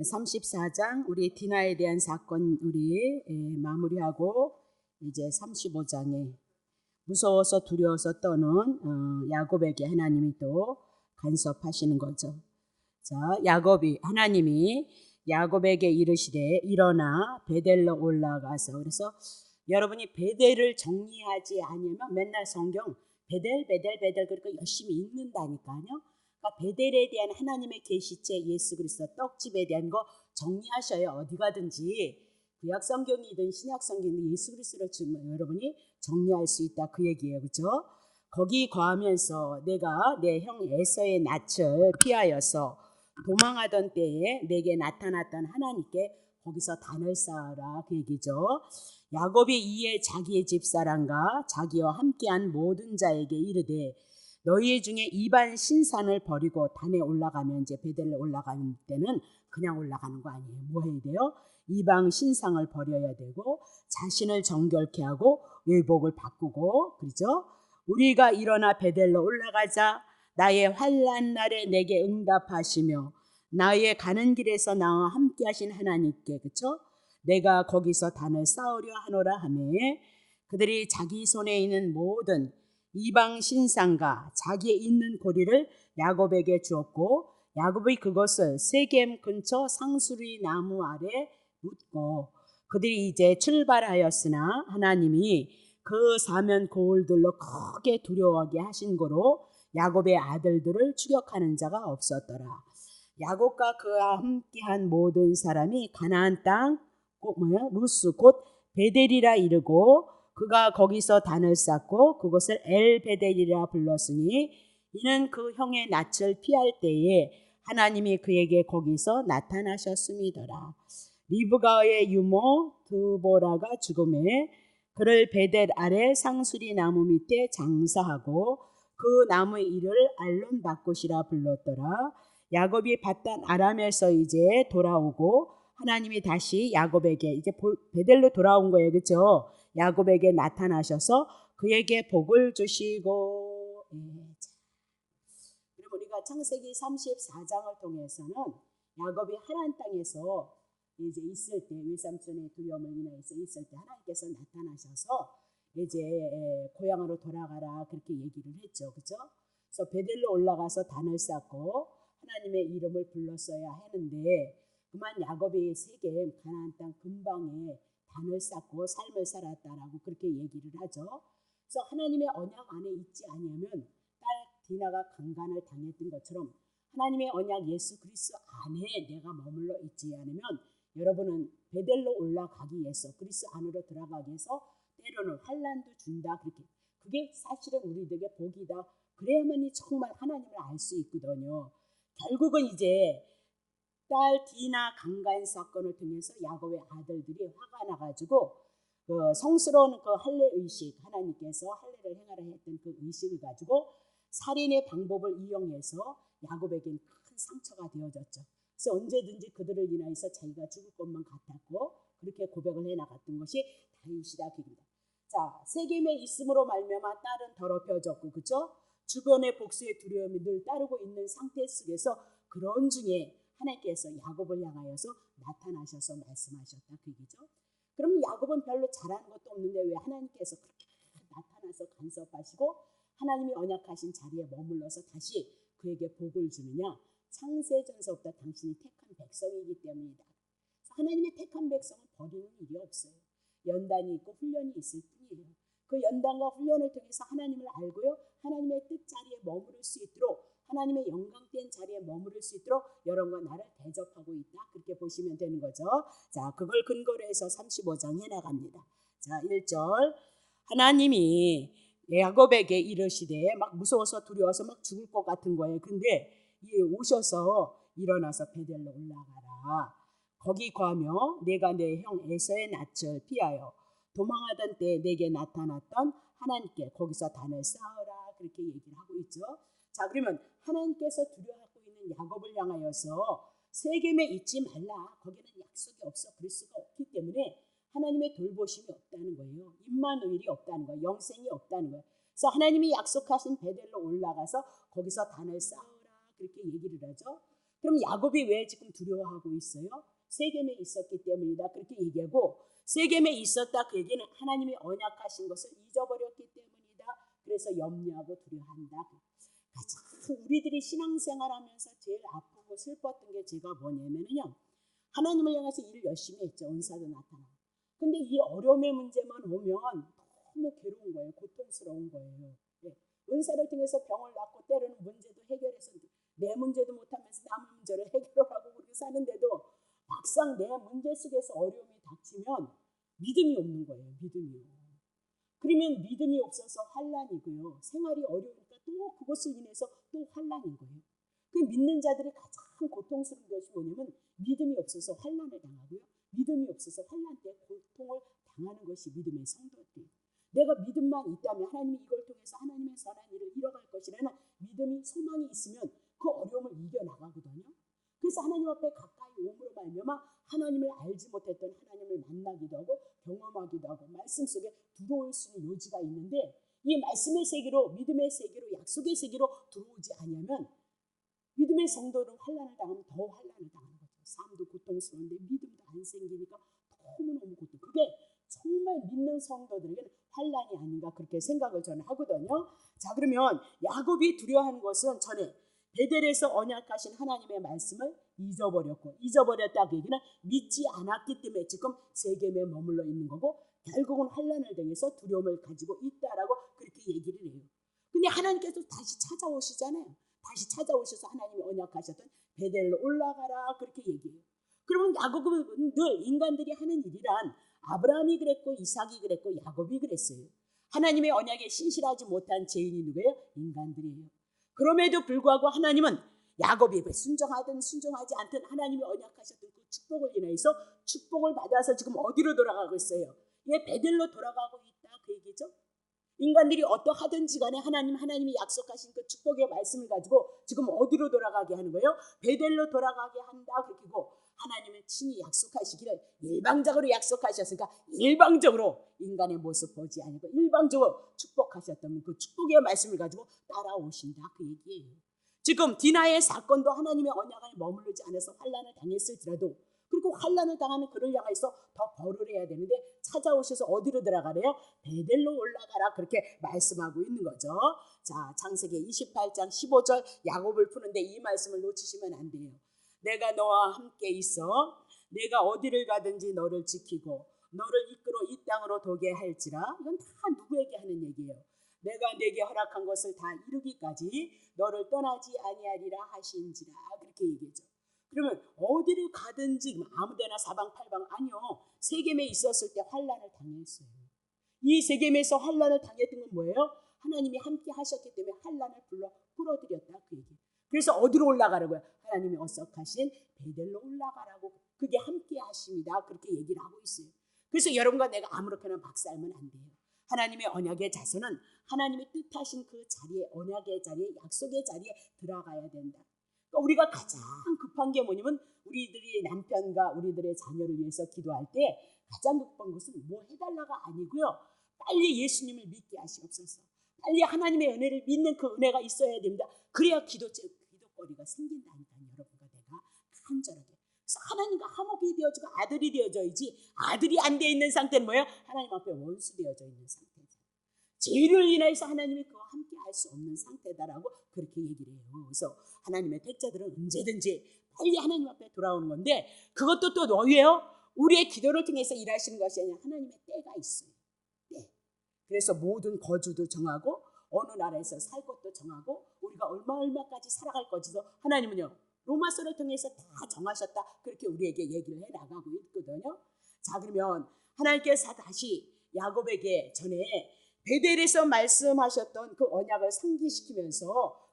34장 우리 디나에 대한 사건 우리 마무리하고 이제 35장에 무서워서 두려워서 떠는 야곱에게 하나님이 또 간섭하시는 거죠. 자, 하나님이 야곱에게 이르시되 일어나 베델로 올라가서, 그래서 여러분이 베델을 정리하지 않으면 맨날 성경 베델 그렇게 열심히 읽는다니까요. 그러니까 베델에 대한 하나님의 계시체, 예수 그리스도 떡집에 대한 거 정리하셔야 어디 가든지 구약 성경이든 신약 성경이든 예수 그리스도를 지금 여러분이 정리할 수 있다, 그 얘기예요. 그죠? 거기 거하면서 내가 내 형 에서의 낯을 피하여서 도망하던 때에 내게 나타났던 하나님께 거기서 단을 쌓아라, 그 얘기죠. 야곱이 이에 자기의 집사람과 자기와 함께한 모든 자에게 이르되 너희 중에 이방 신상을 버리고 단에 올라가면, 이제 베델에 올라가는 때는 그냥 올라가는 거 아니에요. 뭐 해야 돼요? 이방 신상을 버려야 되고 자신을 정결케 하고 의복을 바꾸고, 그렇죠? 우리가 일어나 베델로 올라가자. 나의 환난 날에 내게 응답하시며 나의 가는 길에서 나와 함께 하신 하나님께, 그렇죠? 내가 거기서 단을 쌓으려 하노라 하며, 그들이 자기 손에 있는 모든 이방 신상과 자기의 있는 고리를 야곱에게 주었고 야곱이 그것을 세겜 근처 상수리 나무 아래 묻고, 그들이 이제 출발하였으나 하나님이 그 사면 고울들로 크게 두려워하게 하신 거로 야곱의 아들들을 추격하는 자가 없었더라. 야곱과 그와 함께한 모든 사람이 가나안 땅 루스 곧 베델이라 이르고 그가 거기서 단을 쌓고 그것을 엘 베델이라 불렀으니 이는 그 형의 낯을 피할 때에 하나님이 그에게 거기서 나타나셨음이더라. 리브가의 유모 드보라가 죽음에 그를 베델 아래 상수리 나무 밑에 장사하고 그 나무의 이를 알론 밭곳이라 불렀더라. 야곱이 바단 아람에서 이제 돌아오고 하나님이 다시 야곱에게 이제 베델로 돌아온 거예요, 그렇죠? 야곱에게 나타나셔서 그에게 복을 주시고. 그리고 우리가 창세기 34장을 통해서는 야곱이 하나님 땅에서 이제 있을 때, 외삼촌의 두려움을 인하여서 있을 때 하나님께서 나타나셔서 이제 고향으로 돌아가라, 그렇게 얘기를 했죠, 그렇죠? 그래서 베델로 올라가서 단을 쌓고 하나님의 이름을 불렀어야 하는데 그만 야곱이 세겜 가나안 땅 근방에 단을 쌓고 삶을 살았다라고 그렇게 얘기를 하죠. 그래서 하나님의 언약 안에 있지 않으면 딸 디나가 강간을 당했던 것처럼 하나님의 언약 예수 그리스도 안에 내가 머물러 있지 않으면 여러분은 베델로 올라가기 위해서, 그리스도 안으로 들어가기 위해서 때로는 환난도 준다, 그렇게. 그게 사실은 우리들에게 복이다. 그래야만이 정말 하나님을 알 수 있거든요. 결국은 이제 딸 디나 강간 사건을 통해서 야곱의 아들들이 화가 나가지고 그 성스러운 그 할례 의식, 하나님께서 할례를 행하라 했던 그 의식을 가지고 살인의 방법을 이용해서 야곱에겐 큰 상처가 되어졌죠. 그래서 언제든지 그들을 인하여서 자기가 죽을 것만 같았고 그렇게 고백을 해나갔던 것이 다윗이다, 그입니다. 자, 세겜에 있음으로 말미암아 딸은 더럽혀졌고, 그죠? 주변의 복수의 두려움이 늘 따르고 있는 상태 속에서 그런 중에 하나님께서 야곱을 향하여서 나타나셔서 말씀하셨다, 그 얘기죠. 그럼 야곱은 별로 잘하는 것도 없는데 왜 하나님께서 그렇게 나타나서 간섭하시고 하나님이 언약하신 자리에 머물러서 다시 그에게 복을 주느냐? 창세전서부터 당신이 택한 백성이기 때문이다. 하나님의 택한 백성은 버리는 일이 없어요. 연단이 있고 훈련이 있을 뿐이에요. 그 연단과 훈련을 통해서 하나님을 알고요, 하나님의 뜻 자리에 머무를 수 있도록, 하나님의 영광된 자리에 머무를 수 있도록 여러분과 나를 대접하고 있다, 그렇게 보시면 되는 거죠. 자, 그걸 근거로 해서 35장 해나갑니다. 자, 1절 하나님이 야곱에게 이르시되, 막 무서워서 두려워서 막 죽을 것 같은 거예요. 근데 오셔서 일어나서 베델로 올라가라. 거기 거하며 내가 내 형 에서의 낯을 피하여 도망하던 때 내게 나타났던 하나님께 거기서 단을 쌓으라, 그렇게 얘기를 하고 있죠. 자, 그러면 하나님께서 두려워하고 있는 야곱을 향하여서 세겜에 있지 말라, 거기는 약속이 없어, 그럴 수가 없기 때문에 하나님의 돌보심이 없다는 거예요. 임마누엘이 없다는 거예요. 영생이 없다는 거예요. 그래서 하나님이 약속하신 베델로 올라가서 거기서 단을 쌓으라, 그렇게 얘기를 하죠. 그럼 야곱이 왜 지금 두려워하고 있어요? 세겜에 있었기 때문이다 그렇게 얘기하고, 세겜에 있었다 그 얘기는 하나님이 언약하신 것을 잊어버렸기 때문이다. 그래서 염려하고 두려워한다. 우리들이 신앙생활하면서 제일 아프고 슬펐던 게 제가 뭐냐면요, 하나님을 향해서 일 열심히 했죠. 은사도 나타나고. 근데 이 어려움의 문제만 오면 너무 괴로운 거예요. 고통스러운 거예요. 네. 은사를 통해서 병을 낫고 때로는 문제도 해결해서 내 문제도 못하면서 남의 문제를 해결하고 그렇게 사는데도 막상 내 문제 속에서 어려움이 닥치면 믿음이 없는 거예요. 믿음이요. 그러면 믿음이 없어서 환난이고요. 생활이 어려우니까 또 그것을 인해서 또 환난인 거예요. 그 믿는 자들이 가장 고통스러운 것이 뭐냐면 믿음이 없어서 환난을 당하고요. 믿음이 없어서 환난 때 고통을 당하는 것이 믿음의 성도들이에요. 내가 믿음만 있다면 하나님이 이걸 통해서 하나님의 선한 일을 이뤄갈 것이라는 믿음이 소망이 있으면 그 어려움을 이겨나가거든요. 그래서 하나님 앞에 가까이 오므로 말미암아 하나님을 알지 못했던 하나님을 만나기도 하고 경험하기도 하고 말씀 속에 들어올 수 있는 요지가 있는데, 이 말씀의 세계로, 믿음의 세계로, 약속의 세계로 들어오지 않으면 믿음의 성도는 환난을 당하면 더 환난을 당하는 거죠. 삶도 고통스러운데 믿음도 안 생기니까 너무너무 고통. 그게 정말 믿는 성도들에게는 환난이 아닌가 그렇게 생각을 저는 하거든요. 자, 그러면 야곱이 두려워하는 것은 전에 베델에서 언약하신 하나님의 말씀을 잊어버렸다 그 얘기는 믿지 않았기 때문에 지금 세겜에 머물러 있는 거고, 결국은 환난을 당해서 두려움을 가지고 있다라고 그렇게 얘기를 해요. 근데 하나님께서 다시 찾아오시잖아요. 다시 찾아오셔서 하나님이 언약하셨던 베델로 올라가라 그렇게 얘기해요. 그러면 야곱은 늘 인간들이 하는 일이란 아브라함이 그랬고 이삭이 그랬고 야곱이 그랬어요. 하나님의 언약에 신실하지 못한 죄인이 누구예요? 인간들이에요. 그럼에도 불구하고 하나님은 야곱이 순종하든 순종하지 않든 하나님이 언약하셨던 그 축복을 인해서 축복을 받아서 지금 어디로 돌아가고 있어요? 예, 베델로 돌아가고 있다 그 얘기죠. 인간들이 어떠하든지 간에 하나님이 약속하신 그 축복의 말씀을 가지고 지금 어디로 돌아가게 하는 거예요? 베델로 돌아가게 한다 그리고 하나님은 친히 약속하시기를 일방적으로 약속하셨으니까 일방적으로 인간의 모습 보지 않고 일방적으로 축복하셨다면 그 축복의 말씀을 가지고 따라오신다 그 얘기예요. 지금 디나의 사건도 하나님의 언약을 머무르지 않아서 환난을 당했을지라도, 그리고 환난을 당하는 그를 향해서 더 벌을 해야 되는데 찾아오셔서 어디로 들어가래요? 베델로 올라가라 그렇게 말씀하고 있는 거죠. 자, 창세기 28장 15절 야곱을 푸는데 이 말씀을 놓치시면 안 돼요. 내가 너와 함께 있어 내가 어디를 가든지 너를 지키고 너를 이끌어 이 땅으로 도게 할지라. 이건 다 누구에게 하는 얘기예요? 내가 내게 허락한 것을 다 이루기까지 너를 떠나지 아니하리라 하신지라 그렇게 얘기하죠. 그러면 어디를 가든지 아무데나 사방팔방 아니요. 세겜에 있었을 때 환난을 당했어요. 이 세겜에서 환난을 당했던 건 뭐예요? 하나님이 함께 하셨기 때문에 환난을 불러 끌어들였다 그 얘기. 그래서 어디로 올라가라고요? 하나님이 어석하신 베델로 올라가라고, 그게 함께 하십니다 그렇게 얘기를 하고 있어요. 그래서 여러분과 내가 아무렇게나 막 살면 안 돼요. 하나님의 언약의 자손은 하나님이 뜻하신 그 자리에, 언약의 자리에, 약속의 자리에 들어가야 된다. 그러니까 우리가 가장 급한 게 뭐냐면 우리들이 남편과 우리들의 자녀를 위해서 기도할 때 가장 급한 것은 뭐 해달라가 아니고요. 빨리 예수님을 믿게 하시옵소서. 빨리 하나님의 은혜를 믿는 그 은혜가 있어야 됩니다. 그래야 기도거리가 생긴다니까요. 여러분과 내가 간절하게. 그래서 하나님과 화목이 되어지고 아들이 되어져야지, 아들이 안 되어 있는 상태는 뭐예요? 하나님 앞에 원수 되어져 있는 상태죠. 죄를 인해서 하나님이 그와 함께 할 수 없는 상태다라고 그렇게 얘기를 해요. 그래서 하나님의 택자들은 언제든지 빨리 하나님 앞에 돌아오는 건데, 그것도 또 뭐예요? 우리의 기도를 통해서 일하시는 것이 아니라 하나님의 때가 있어요. 때. 그래서 모든 거주도 정하고 어느 나라에서 살 것도 정하고 우리가 얼마까지 살아갈 것지도 하나님은요 로마서를 통해서 다 정하셨다 그렇게 우리에게 얘기를 해나가고 있거든요. 자, 그러면 하나님께서 다시 야곱에게 전에 베델에서 말씀하셨던 그 언약을 상기시키면서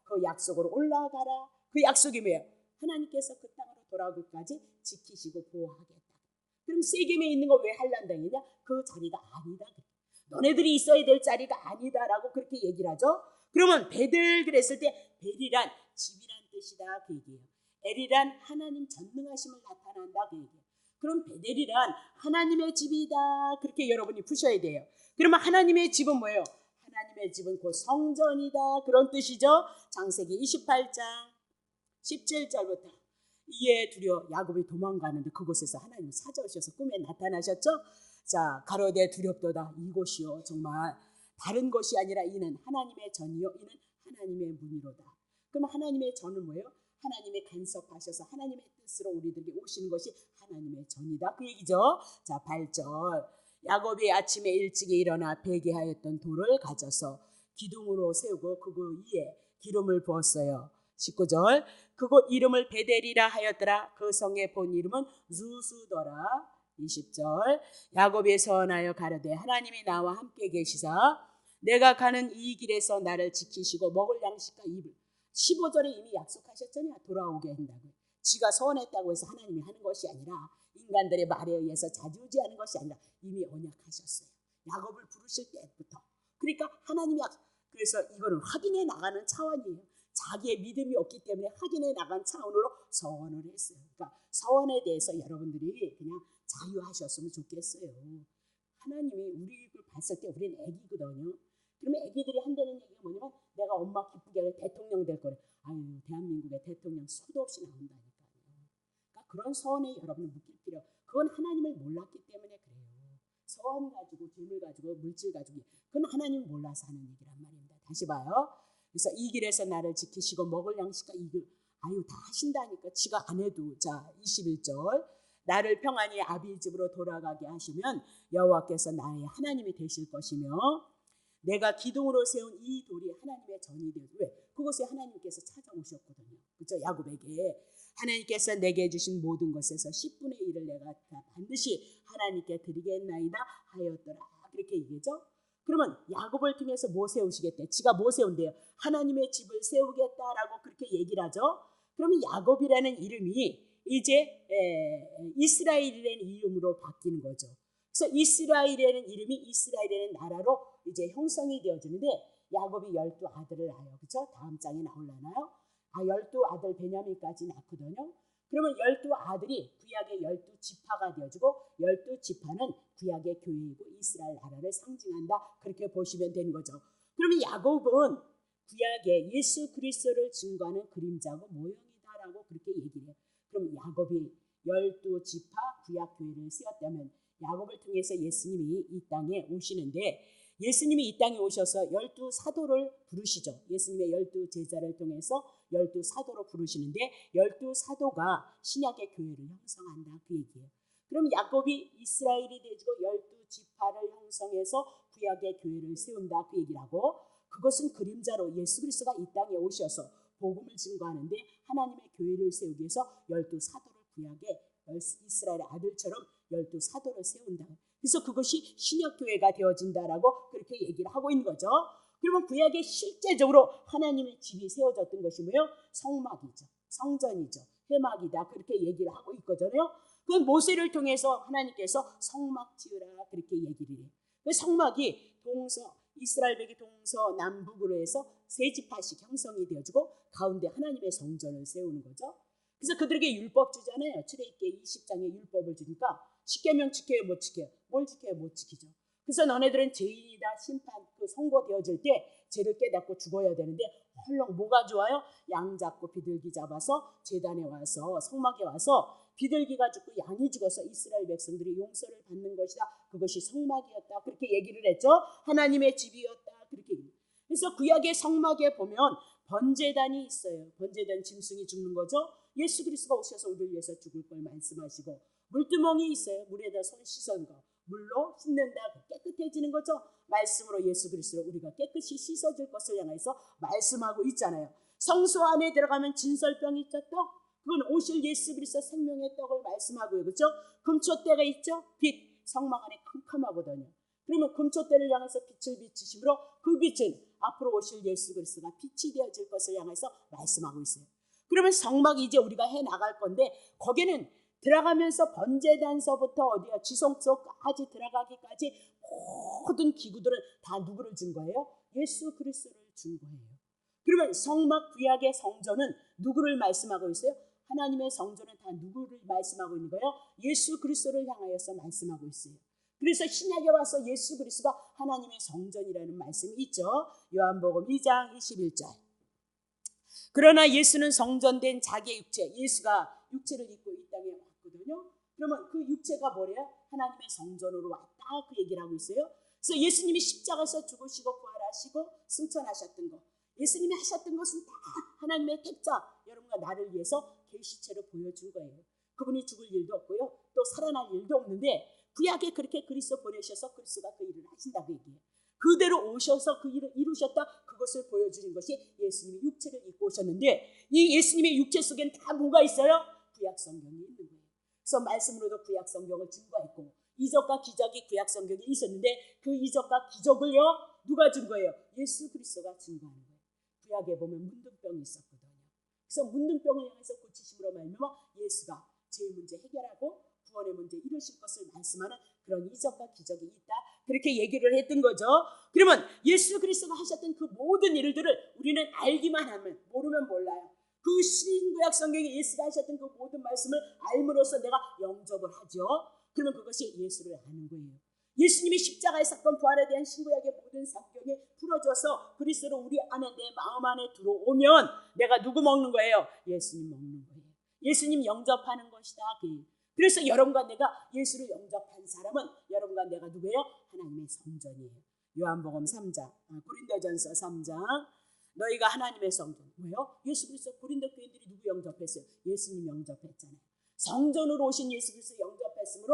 그 약속으로 올라가라. 그 약속이 뭐예요? 하나님께서 그 땅으로 돌아오기까지 지키시고 보호하겠다. 그럼 세겜에 있는 거 왜 환난당했냐? 그 자리가 아니다. 너네들이 있어야 될 자리가 아니다라고 그렇게 얘기를 하죠. 그러면 베델 그랬을 때 벨이란 집이란 뜻이다 그 얘기예요. 엘이란 하나님 전능하심을 나타난다 그 얘기예요. 그럼 베델이란 하나님의 집이다 그렇게 여러분이 푸셔야 돼요. 그러면 하나님의 집은 뭐예요? 하나님의 집은 곧 성전이다 그런 뜻이죠. 창세기 28장 17절부터 이에 두려워 야곱이 도망가는데 그곳에서 하나님이 찾아오셔서 꿈에 나타나셨죠. 자, 가로되 두렵도다. 이곳이요 정말 다른 것이 아니라 이는 하나님의 전이요 이는 하나님의 문이로다. 그럼 하나님의 전은 뭐예요? 하나님의 간섭하셔서 하나님의 뜻으로 우리들에게 오시는 것이 하나님의 전이다 그 얘기죠. 자, 8절 야곱이 아침에 일찍 일어나 베개하였던 돌을 가져서 기둥으로 세우고 그곳 위에 기름을 부었어요. 19절 그곳 이름을 베델이라 하였더라. 그 성의 본 이름은 루스더라. 20절 야곱이 서원하여 가로되 하나님이 나와 함께 계시사 내가 가는 이 길에서 나를 지키시고 먹을 양식과 입을 15절에 이미 약속하셨잖아요. 돌아오게 한다고. 지가 서원했다고 해서 하나님이 하는 것이 아니라 인간들의 말에 의해서 자주지하는 것이 아니라 이미 언약하셨어요. 야곱을 부르실 때부터. 그러니까 하나님이 그래서 이거는 확인해 나가는 차원이에요. 자기의 믿음이 없기 때문에 확인해 나간 차원으로 서원을 했어요. 그러니까 서원에 대해서 여러분들이 그냥 자유하셨으면 좋겠어요. 하나님이 우리를 봤을 때 우리는 애기거든요. 그러면 애기들이 한다는 얘기가 뭐냐면 내가 엄마 기쁘게 하면 대통령 될 거래. 아유, 대한민국의 대통령 수도 없이 나온다니까요. 그러니까 그런 서원에 여러분은 묶일 필요. 그건 하나님을 몰랐기 때문에 그래요. 서원 가지고 재물 가지고 물질 가지고 그건 하나님을 몰라서 하는 얘기란 말입니다. 다시 봐요. 그래서 이 길에서 나를 지키시고 먹을 양식과 이길 아유 다 하신다니까 지가 안 해도. 자, 21절 나를 평안히 아비 집으로 돌아가게 하시면 여호와께서 나의 하나님이 되실 것이며 내가 기둥으로 세운 이 돌이 하나님의 전이 되어. 왜? 그것에 하나님께서 찾아오셨거든요. 그렇죠? 야곱에게 하나님께서 내게 주신 모든 것에서 10분의 1을 내가 다 반드시 하나님께 드리겠나이다 하였더라. 그렇게 얘기죠. 그러면 야곱을 통해서 뭐 세우시겠대? 지가 뭐 세운대요? 하나님의 집을 세우겠다라고 그렇게 얘기를 하죠. 그러면 야곱이라는 이름이 이제 이스라엘이라는 이름으로 바뀌는 거죠. 그래서 이스라엘이라는 이름이 이스라엘이라는 나라로 이제 형성이 되어지는데 야곱이 12아들을 낳아요. 그렇죠? 다음 장에 나올라나요? 12아들 베냐민까지 낳거든요. 그러면 12아들이 구약의 12지파가 되어지고 12지파는 구약의 교회이고 이스라엘 나라를 상징한다. 그렇게 보시면 되는 거죠. 그러면 야곱은 구약의 예수 그리스도를 증거하는 그림자고 모형이다라고 그렇게 얘기를 해요. 그럼 야곱이 12지파 구약 교회를 세웠다면 야곱을 통해서 예수님이 이 땅에 오시는데 예수님이 이 땅에 오셔서 12사도를 부르시죠. 예수님의 12제자를 통해서 12사도로 부르시는데 12사도가 신약의 교회를 형성한다 그 얘기예요. 그럼 야곱이 이스라엘이 되고 12지파를 형성해서 구약의 교회를 세운다 그 얘기를 하고 그것은 그림자로 예수 그리스도가 이 땅에 오셔서 복음을 증거하는데 하나님의 교회를 세우기 위해서 12사도를 구약의 이스라엘의 아들처럼 12사도를 세운다. 그래서 그것이 신약교회가 되어진다라고 그렇게 얘기를 하고 있는 거죠. 그러면 구약에 실제적으로 하나님의 집이 세워졌던 것이 뭐예요? 성막이죠. 성전이죠. 회막이다. 그렇게 얘기를 하고 있거든요. 그 모세를 통해서 하나님께서 성막 지으라 그렇게 얘기를 해요. 그 성막이 이스라엘 백이 동서 남북으로 해서 세 지파씩 형성이 되어지고 가운데 하나님의 성전을 세우는 거죠. 그래서 그들에게 율법 주잖아요. 출애굽기 20장에 율법을 주니까 10계명 지켜요 못 지켜요? 뭘 지켜요 못 지키죠. 그래서 너네들은 죄인이다 심판 그 선고되어질 때 죄를 깨닫고 죽어야 되는데 헐렁 뭐가 좋아요? 양 잡고 비둘기 잡아서 제단에 와서 성막에 와서 비둘기가 죽고 양이 죽어서 이스라엘 백성들이 용서를 받는 것이다. 그것이 성막이었다. 그렇게 얘기를 했죠. 하나님의 집이었다. 그렇게 얘기해요. 그래서 구약의 성막에 보면 번제단이 있어요. 번제단 짐승이 죽는 거죠. 예수 그리스도가 오셔서 우리를 위해서 죽을 걸 말씀하시고 물두멍이 있어요. 물에다 손 씻은 거. 물로 씻는다. 깨끗해지는 거죠. 말씀으로 예수 그리스도로 우리가 깨끗이 씻어질 것을 향해서 말씀하고 있잖아요. 성소 안에 들어가면 진설병이 있죠. 떡. 그건 오실 예수 그리스도 생명의 떡을 말씀하고요. 그렇죠? 금초대가 있죠. 빛. 성막 안에 캄캄하거든요. 그러면 금초대를 향해서 빛을 비추심으로 그 빛은 앞으로 오실 예수 그리스도가 빛이 되어질 것을 향해서 말씀하고 있어요. 그러면 성막이 이제 우리가 해나갈 건데 거기는 들어가면서 번제단서부터 어디야 지성소까지 들어가기까지 모든 기구들은 다 누구를 준 거예요? 예수 그리스도를 준 거예요. 그러면 성막 구약의 성전은 누구를 말씀하고 있어요? 하나님의 성전은 다 누구를 말씀하고 있는 거예요? 예수 그리스도를 향하여서 말씀하고 있어요. 그래서 신약에 와서 예수 그리스도가 하나님의 성전이라는 말씀이 있죠. 요한복음 2장 21절. 그러나 예수는 성전된 자기의 육체, 예수가 육체를 입고 이 땅에 왔거든요. 그러면 그 육체가 뭐래요? 하나님의 성전으로 왔다, 그 얘기를 하고 있어요. 그래서 예수님이 십자가에서 죽으시고 부활하시고 승천하셨던 거, 예수님이 하셨던 것은 다 하나님의 택자, 여러분과 나를 위해서 계시체로 보여준 거예요. 그분이 죽을 일도 없고요, 또 살아날 일도 없는데 구약에 그렇게 그리스도 보내셔서 그리스도가 그 일을 하신다고 얘기해요. 그대로 오셔서 그 일을 이루셨다, 그것을 보여주는 것이 예수님이 육체를 입고 오셨는데, 이 예수님의 육체 속엔 다 뭐가 있어요? 구약 성경이 있는 거예요. 그래서 말씀으로도 구약 성경을 증거했고, 이적과 기적이 구약 성경에 있었는데 그 이적과 기적을요 누가 준 거예요? 예수 그리스도가 증거하는 거예요. 구약에 보면 문둥병이 있었거든요. 그래서 문둥병을 향해서 고치심으로 말미암아 예수가 죄의 문제 해결하고 구원의 문제 이루실 것을 말씀하는 그런 이적과 기적이 있다, 그렇게 얘기를 했던 거죠. 그러면 예수 그리스도가 하셨던 그 모든 일들을 우리는 알기만 하면, 모르면 몰라요. 그 신구약 성경에 예수가 하셨던 그 모든 말씀을 알므로써 내가 영접을 하죠. 그러면 그것이 예수를 아는 거예요. 예수님이 십자가의 사건 부활에 대한 신구약의 모든 성경에 풀어줘서 그리스도로 우리 안에, 내 마음 안에 들어오면 내가 누구 먹는 거예요? 예수님 먹는 거예요. 예수님 영접하는 것이다. 그래서 여러분과 내가 예수를 영접한 사람은 여러분과 내가 누구예요? 하나님의 성전이에요. 요한복음 3장, 고린도전서 3장, 너희가 하나님의 성전. 뭐예요? 예수 그리스도. 고린도 교인들이 누구 영접했어요? 예수님 영접했잖아요. 성전으로 오신 예수 그리스도 영접했으므로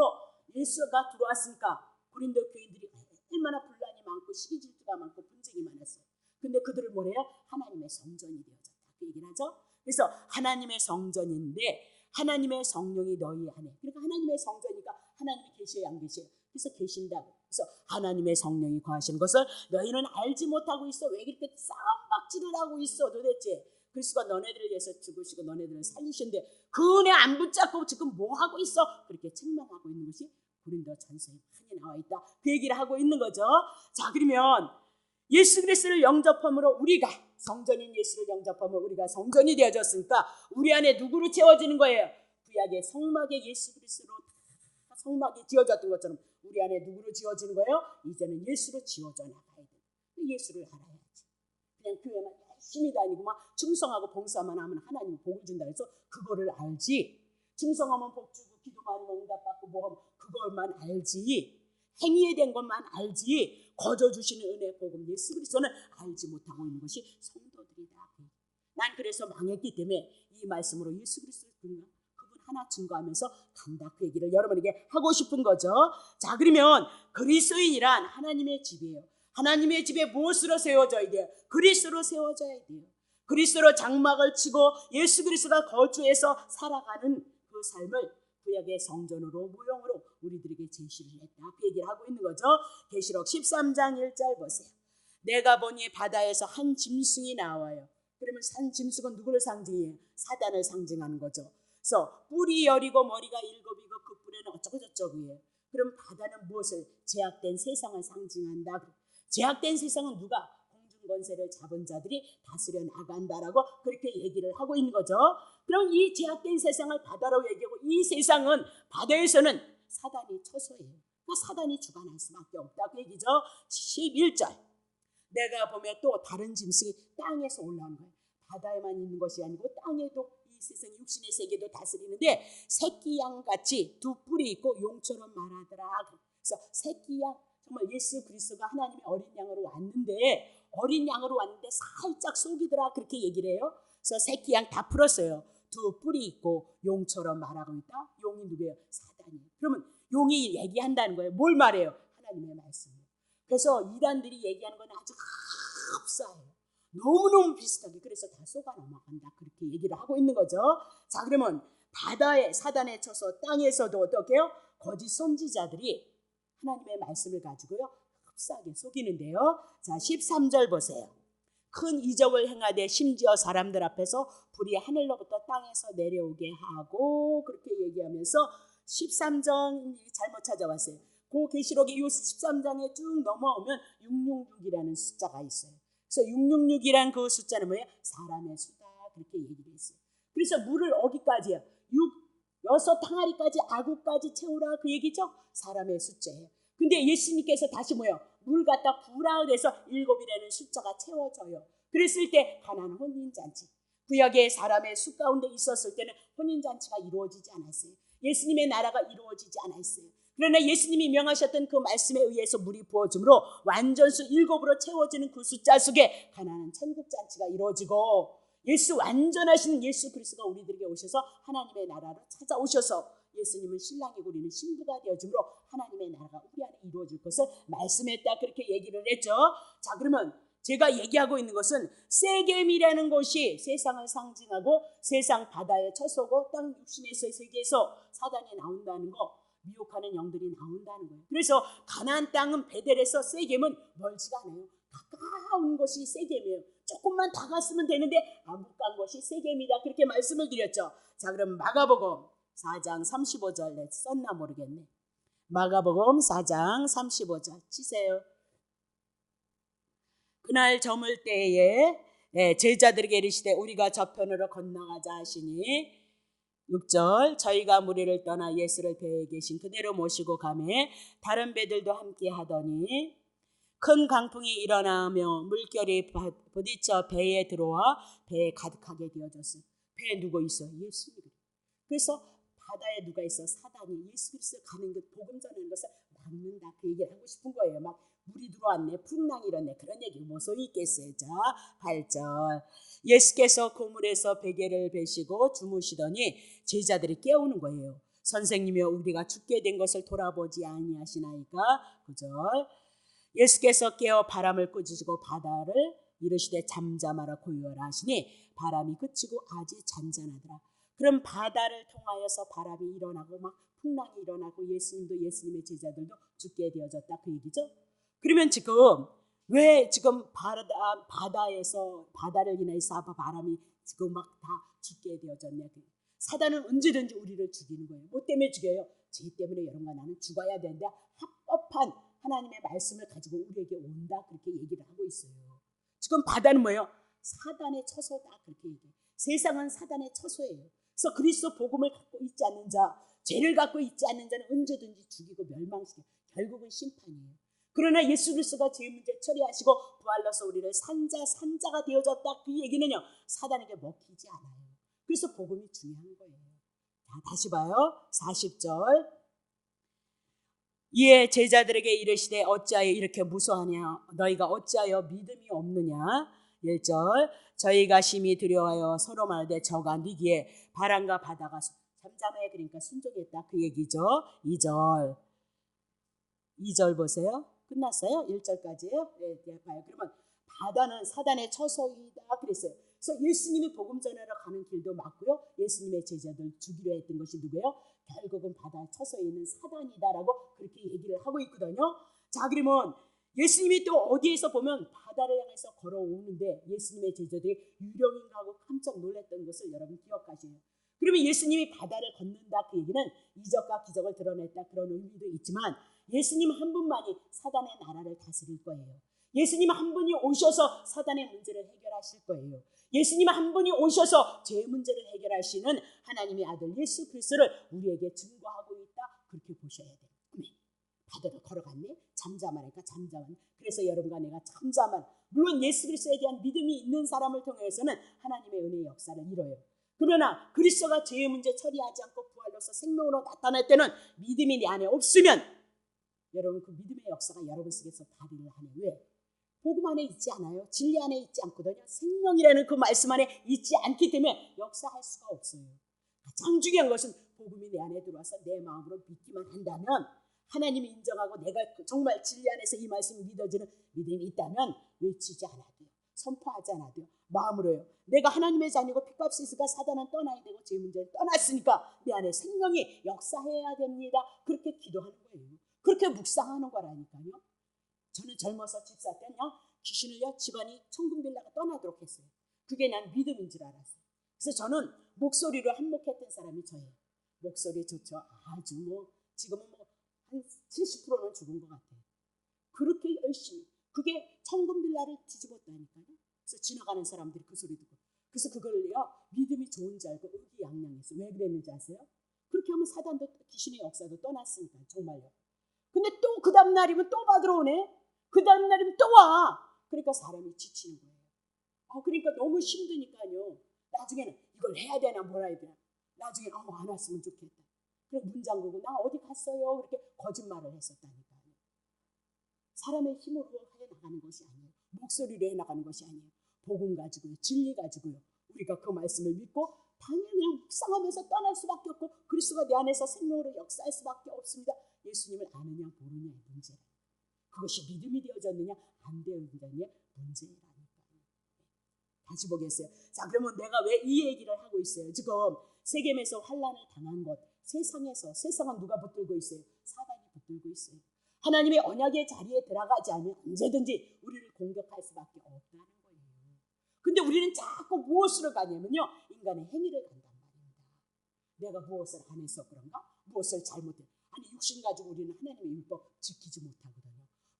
예수가 들어왔으니까 고린도 교인들이 얼마나 분란이 많고 시기 질투가 많고 분쟁이 많았어요. 근데 그들을 뭐래요? 하나님의 성전이 되어졌다, 그 얘기를 하죠. 그래서 하나님의 성전인데 하나님의 성령이 너희 안에, 그러니까 하나님의 성전이니까 하나님이 계셔야 안 계셔요? 그래서 계신다고. 그래서 하나님의 성령이 거하시는 것을 너희는 알지 못하고 있어. 왜 이렇게 싸움박질을 하고 있어 도대체? 그리스도가 너네들을 위해서 죽으시고 너네들을 살리신데 그 은혜 안 붙잡고 지금 뭐 하고 있어? 그렇게 책망하고 있는 것이 고린도전서에 많이 나와 있다, 그 얘기를 하고 있는 거죠. 자, 그러면 예수 그리스도를 영접함으로 우리가, 성전인 예수를 영접하면 우리가 성전이 되어졌으니까 우리 안에 누구로 채워지는 거예요? 구약의 성막에 예수 그리스도로 다 성막이 지어졌던 것처럼 우리 안에 누구로 지어지는 거예요? 이제는 예수로 지어져 나가야 돼. 예수를 알아야지. 그냥 교회만 열심히 다니고 막 충성하고 봉사만 하면 하나님 복을 준다 해서 그거를 알지. 충성하면 복 주고 기도 많이 응답받고 뭐 하면 그걸만 알지. 행위에 대한 것만 알지. 거저 주시는 은혜 복음 예수 그리스도는 알지 못하고 있는 것이 성도들이다. 난 그래서 망했기 때문에 이 말씀으로 예수 그리스도 그분 하나 증거하면서 간다, 그 얘기를 여러분에게 하고 싶은 거죠. 자, 그러면 그리스도인이란 하나님의 집이에요. 하나님의 집에 무엇으로 세워져야 돼요? 그리스도로 세워져야 돼요. 그리스도로 장막을 치고 예수 그리스도가 거주해서 살아가는 그 삶을 구약의 성전으로 모형으로 우리들에게 제시를 했다, 그 얘기를 하고 있는 거죠. 계시록 13장 1절 보세요. 내가 보니 바다에서 한 짐승이 나와요. 그러면 한 짐승은 누구를 상징해요? 사단을 상징하는 거죠. 그래서 뿔이 열이고 머리가 7이고 그 뿔에는 어쩌고 저쩌고예요. 그럼 바다는 무엇을? 제약된 세상을 상징한다. 제약된 세상은 누가? 공중권세를 잡은 자들이 다스려 나간다라고 그렇게 얘기를 하고 있는 거죠. 그럼 이 제약된 세상을 바다로 얘기하고, 이 세상은 바다에서는 사단이 처소예요. 그러니까 사단이 주관할 수밖에 없다고 얘기죠. 11절. 내가 보면 또 다른 짐승이 땅에서 올라온 거예요. 바다에만 있는 것이 아니고 땅에도, 이 세상 육신의 세계도 다스리는데 새끼 양같이 두 뿔이 있고 용처럼 말하더라. 그래서 새끼 양, 정말 예수 그리스도가 하나님의 어린 양으로 왔는데, 어린 양으로 왔는데 살짝 속이더라, 그렇게 얘기를 해요. 그래서 새끼 양 다 풀었어요. 두 뿔이 있고 용처럼 말하고 있다. 용이 누구예요? 사단이에요. 그러면 용이 얘기한다는 거예요. 뭘 말해요? 하나님의 말씀이에요. 그래서 이단들이 얘기하는 건 아주 흡사해요. 너무너무 비슷하게. 그래서 다 속아 넘어간다, 그렇게 얘기를 하고 있는 거죠. 자, 그러면 바다에 사단에 쳐서 땅에서도 어떻게 해요? 거짓 선지자들이 하나님의 말씀을 가지고요 흡사하게 속이는데요. 자, 13절 보세요. 큰 이적을 행하되 심지어 사람들 앞에서 불이 하늘로부터 땅에서 내려오게 하고, 그렇게 얘기하면서 13장 잘못 찾아왔어요. 그 계시록의 이 13장에 쭉 넘어오면 666이라는 숫자가 있어요. 그래서 666이라는 그 숫자는 뭐예요? 사람의 수다, 그렇게 얘기를 했어요. 그래서 물을 어디까지요? 6 항아리까지, 아구까지 채우라, 그 얘기죠. 사람의 숫자예요. 근데 예수님께서 다시 뭐예요? 물 갖다 부으라 그래서 7이라는 숫자가 채워져요. 그랬을 때 가나안 혼인잔치, 구약의 사람의 수 가운데 있었을 때는 혼인잔치가 이루어지지 않았어요. 예수님의 나라가 이루어지지 않았어요. 그러나 예수님이 명하셨던 그 말씀에 의해서 물이 부어짐으로 완전수 7으로 채워지는 그 숫자 속에 가나안 천국잔치가 이루어지고, 예수 완전하신 예수 그리스도가 우리들에게 오셔서 하나님의 나라로 찾아오셔서 예수님은 신랑이고 우리는 신부가 되어짐으로 하나님의 나라가 우리 안에 이루어질 것을 말씀했다, 그렇게 얘기를 했죠. 자, 그러면 제가 얘기하고 있는 것은 세겜이라는 곳이 세상을 상징하고 세상 바다의 처소고 땅 육신에서 세계에서 사단이 나온다는 거, 미혹하는 영들이 나온다는 거예요. 그래서 가나안 땅은 베델에서 세겜은 멀지가 않아요. 가까운 곳이 세겜이에요. 조금만 다갔으면 되는데 못 간 것이 세겜이다, 그렇게 말씀을 드렸죠. 자, 그럼 마가복음 4장 35절 썼나 모르겠네. 마가복음 4장 35절 치세요. 그날 저물 때에 제자들에게 이르시되 우리가 저편으로 건너가자 하시니, 6절 저희가 무리를 떠나 예수를 배에 계신 그대로 모시고 가매 다른 배들도 함께 하더니 큰 강풍이 일어나며 물결이 부딪혀 배에 들어와 배에 가득하게 되어졌어요. 배에 누가 있어? 예수님. 그래서 바다에 누가 있어? 사단이 예수 그리스도 가는 것, 복음 전하는 것을 막는다, 그 얘기를 하고 싶은 거예요. 막 물이 들어왔네, 풍랑이 일었네, 그런 얘기 뭐 소위 있겠어요. 자, 8절 예수께서 고물에서 베개를 베시고 주무시더니 제자들이 깨우는 거예요. 선생님이여 우리가 죽게 된 것을 돌아보지 아니하시나이까. 9절 예수께서 깨어 바람을 꾸짖으시고 바다를 이르시되 잠잠하라 고요하라 하시니 바람이 그치고 아주 잔잔하더라. 그럼 바다를 통하여서 바람이 일어나고 막 풍랑이 일어나고 예수님도 예수님의 제자들도 죽게 되어졌다, 그 얘기죠. 그러면 지금 왜 지금 바다에서 바다를 인해서 바람이 지금 막 다 죽게 되어졌냐. 사단은 언제든지 우리를 죽이는 거예요. 뭐 때문에 죽여요? 죄 때문에. 여러분과 나는 죽어야 되는데 합법한 하나님의 말씀을 가지고 우리에게 온다, 그렇게 얘기를 하고 있어요. 지금 바다는 뭐예요? 사단의 처소다, 그렇게 얘기해요. 세상은 사단의 처소예요. 그래서 그리스도 복음을 갖고 있지 않는 자, 죄를 갖고 있지 않는 자는 언제든지 죽이고 멸망시켜 결국은 심판이에요. 그러나 예수 그리스도가 죄 문제 처리하시고 부활로서 우리를 산자가 되어졌다, 그 얘기는요 사단에게 먹히지 않아요. 그래서 복음이 중요한 거예요. 자, 다시 봐요. 40절 이에 제자들에게 이르시되 어찌하여 이렇게 무서워하냐, 너희가 어찌하여 믿음이 없느냐. 1절 저희가 심히 두려워하여 서로 말하되 저가 니기에 바람과 바다가 잠잠해, 그러니까 순종했다, 그 얘기죠. 2절 보세요. 끝났어요? 1절까지예요. 네, 봐요. 그러면 바다는 사단의 처소이다 그랬어요. 그래서 예수님이 복음 전하러 가는 길도 맞고요, 예수님의 제자들 죽이려 했던 것이 누구예요? 결국은 바다의 처소에 있는 사단이다라고 그렇게 얘기를 하고 있거든요. 자, 그러면 예수님이 또 어디에서 보면 바다를 향해서 걸어오는데 예수님의 제자들이 유령인가 하고 깜짝 놀랐던 것을 여러분 기억하세요. 그러면 예수님이 바다를 걷는다, 그 얘기는 이적과 기적을 드러냈다, 그런 의미도 있지만 예수님 한 분만이 사단의 나라를 다스릴 거예요. 예수님 한 분이 오셔서 사단의 문제를 해결하실 거예요. 예수님 한 분이 오셔서 죄 문제를 해결하시는 하나님의 아들 예수 그리스도를 우리에게 증거하고 있다, 그렇게 보셔야 돼요. 바다를 걸어갔네, 잠잠하니까 잠잠한. 그래서 여러분과 내가 잠잠한, 물론 예수 그리스도에 대한 믿음이 있는 사람을 통해서는 하나님의 은혜의 역사를 이뤄요. 그러나 그리스도가 죄의 문제 처리하지 않고 부활로서 생명으로 나타날 때는 믿음이 내 안에 없으면 여러분 그 믿음의 역사가 여러분 속에서 발휘를 하네. 왜? 복음 안에 있지 않아요. 진리 안에 있지 않거든요. 생명이라는 그 말씀 안에 있지 않기 때문에 역사할 수가 없어요. 가장 중요한 것은 복음이 내 안에 들어와서 내 마음으로 믿기만 한다면, 하나님이 인정하고 내가 정말 진리 안에서 이 말씀이 믿어지는 믿음이 있다면 외치지 않아도요, 선포하지 않아도요, 마음으로요. 내가 하나님의 자녀고 핏값이 있으니까 사단은 떠나야 되고 죄 문제는 떠났으니까 내 안에 생명이 역사해야 됩니다. 그렇게 기도하는 거예요. 그렇게 묵상하는 거라니까요. 저는 젊어서 집사 때는요, 귀신을요 집안이 천군빌라가 떠나도록 했어요. 그게 난 믿음인 줄 알았어요. 그래서 저는 목소리로 한몫했던 사람이 저예요. 목소리 좋죠. 아주 뭐 지금은 뭐 한 70%는 죽은 것 같아요. 그렇게 열심히, 그게 천군빌라를 뒤집었다니까요. 그래서 지나가는 사람들이 그 소리 듣고, 그래서 그걸요 믿음이 좋은 줄 알고 의기양양했어요. 왜 그랬는지 아세요? 그렇게 하면 사단도 귀신의 역사도 떠났으니까. 정말요. 근데 또 그 다음 날이면 또 받으러 오네. 그 다음 날이면 또 와. 그러니까 사람이 지치는 거예요. 그러니까 너무 힘드니까요. 나중에는 이걸 해야 되나 뭐라 해야 되나. 나중에는 안 왔으면 좋겠다. 그리고 문 잠그고 나 어디 갔어요? 그렇게 거짓말을 했었다니까요. 사람의 힘으로 해나가는 것이 아니에요. 목소리로 해나가는 것이 아니에요. 복음 가지고요. 진리 가지고요. 우리가 그 말씀을 믿고 당연히 묵상하면서 떠날 수밖에 없고 그리스도가 내 안에서 생명으로 역사할 수밖에 없습니다. 예수님을 아느냐 모르냐의 문제라. 그것이 믿음이 되어졌느냐 안 되어졌느냐의 문제라니까요. 다시 보겠어요. 자, 그러면 내가 왜 이 얘기를 하고 있어요? 지금 세겜에서 환난을 당한 것, 세상은 누가 붙들고 있어요? 사단이 붙들고 있어요. 하나님의 언약의 자리에 들어가지 않으면 언제든지 우리를 공격할 수밖에 없다는 거예요. 근데 우리는 자꾸 무엇으로 가냐면요, 인간의 행위를 간단 말입니다. 내가 무엇을 안 해서 그런가? 무엇을 잘못해? 아니, 육신 가지고 우리는 하나님의 율법 지키지 못하거든요.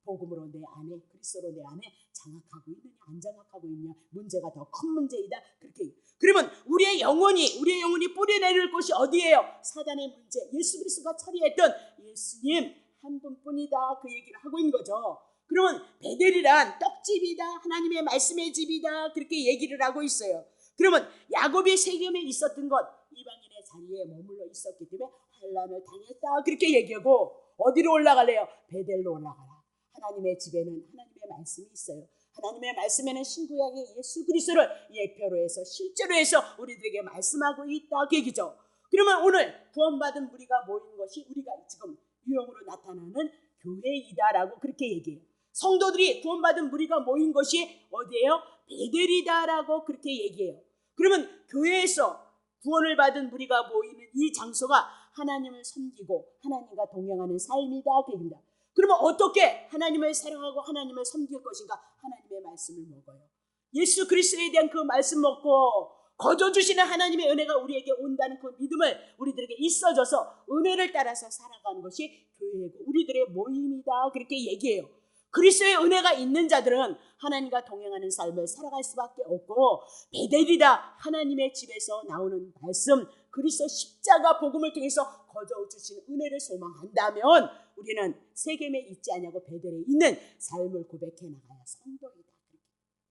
복음으로 내 안에, 그리스도로 내 안에 장악하고 있느냐 안 장악하고 있느냐 문제가 더 큰 문제이다. 그렇게. 그러면 우리의 영혼이 뿌려내릴 곳이 어디예요? 사단의 문제. 예수 그리스도가 처리했던 예수님 한 분뿐이다. 그 얘기를 하고 있는 거죠. 그러면 베델이란 떡집이다. 하나님의 말씀의 집이다. 그렇게 얘기를 하고 있어요. 그러면 야곱이 세겜에 있었던 것, 이방인의 자리에 머물러 있었기 때문에 환난을 당했다. 그렇게 얘기하고 어디로 올라갈래요? 베델로 올라가라. 하나님의 집에는 하나님의 말씀이 있어요. 하나님의 말씀에는 신구약의 예수 그리스도를 예표로 해서 실제로 해서 우리들에게 말씀하고 있다. 그 얘기죠. 그러면 오늘 구원받은 무리가 모인 것이 우리가 지금 유형으로 나타나는 교회이다라고 그렇게 얘기해요. 성도들이 구원받은 무리가 모인 것이 어디예요? 베델이다라고 그렇게 얘기해요. 그러면 교회에서 구원을 받은 무리가 모이는 이 장소가 하나님을 섬기고 하나님과 동행하는 삶이다. 그 얘기입니다. 그러면 어떻게 하나님을 사랑하고 하나님을 섬길 것인가? 하나님의 말씀을 먹어요. 예수 그리스도에 대한 그 말씀 먹고 거저주시는 하나님의 은혜가 우리에게 온다는 그 믿음을 우리들에게 있어져서 은혜를 따라서 살아가는 것이 교회고 우리들의 모임이다. 그렇게 얘기해요. 그리스도의 은혜가 있는 자들은 하나님과 동행하는 삶을 살아갈 수밖에 없고 베델이다. 하나님의 집에서 나오는 말씀, 그리스도 십자가 복음을 통해서 거저주시는 은혜를 소망한다면 우리는 세겜에 있지 않냐고 베델에 있는 삶을 고백해 나가야 성도이다.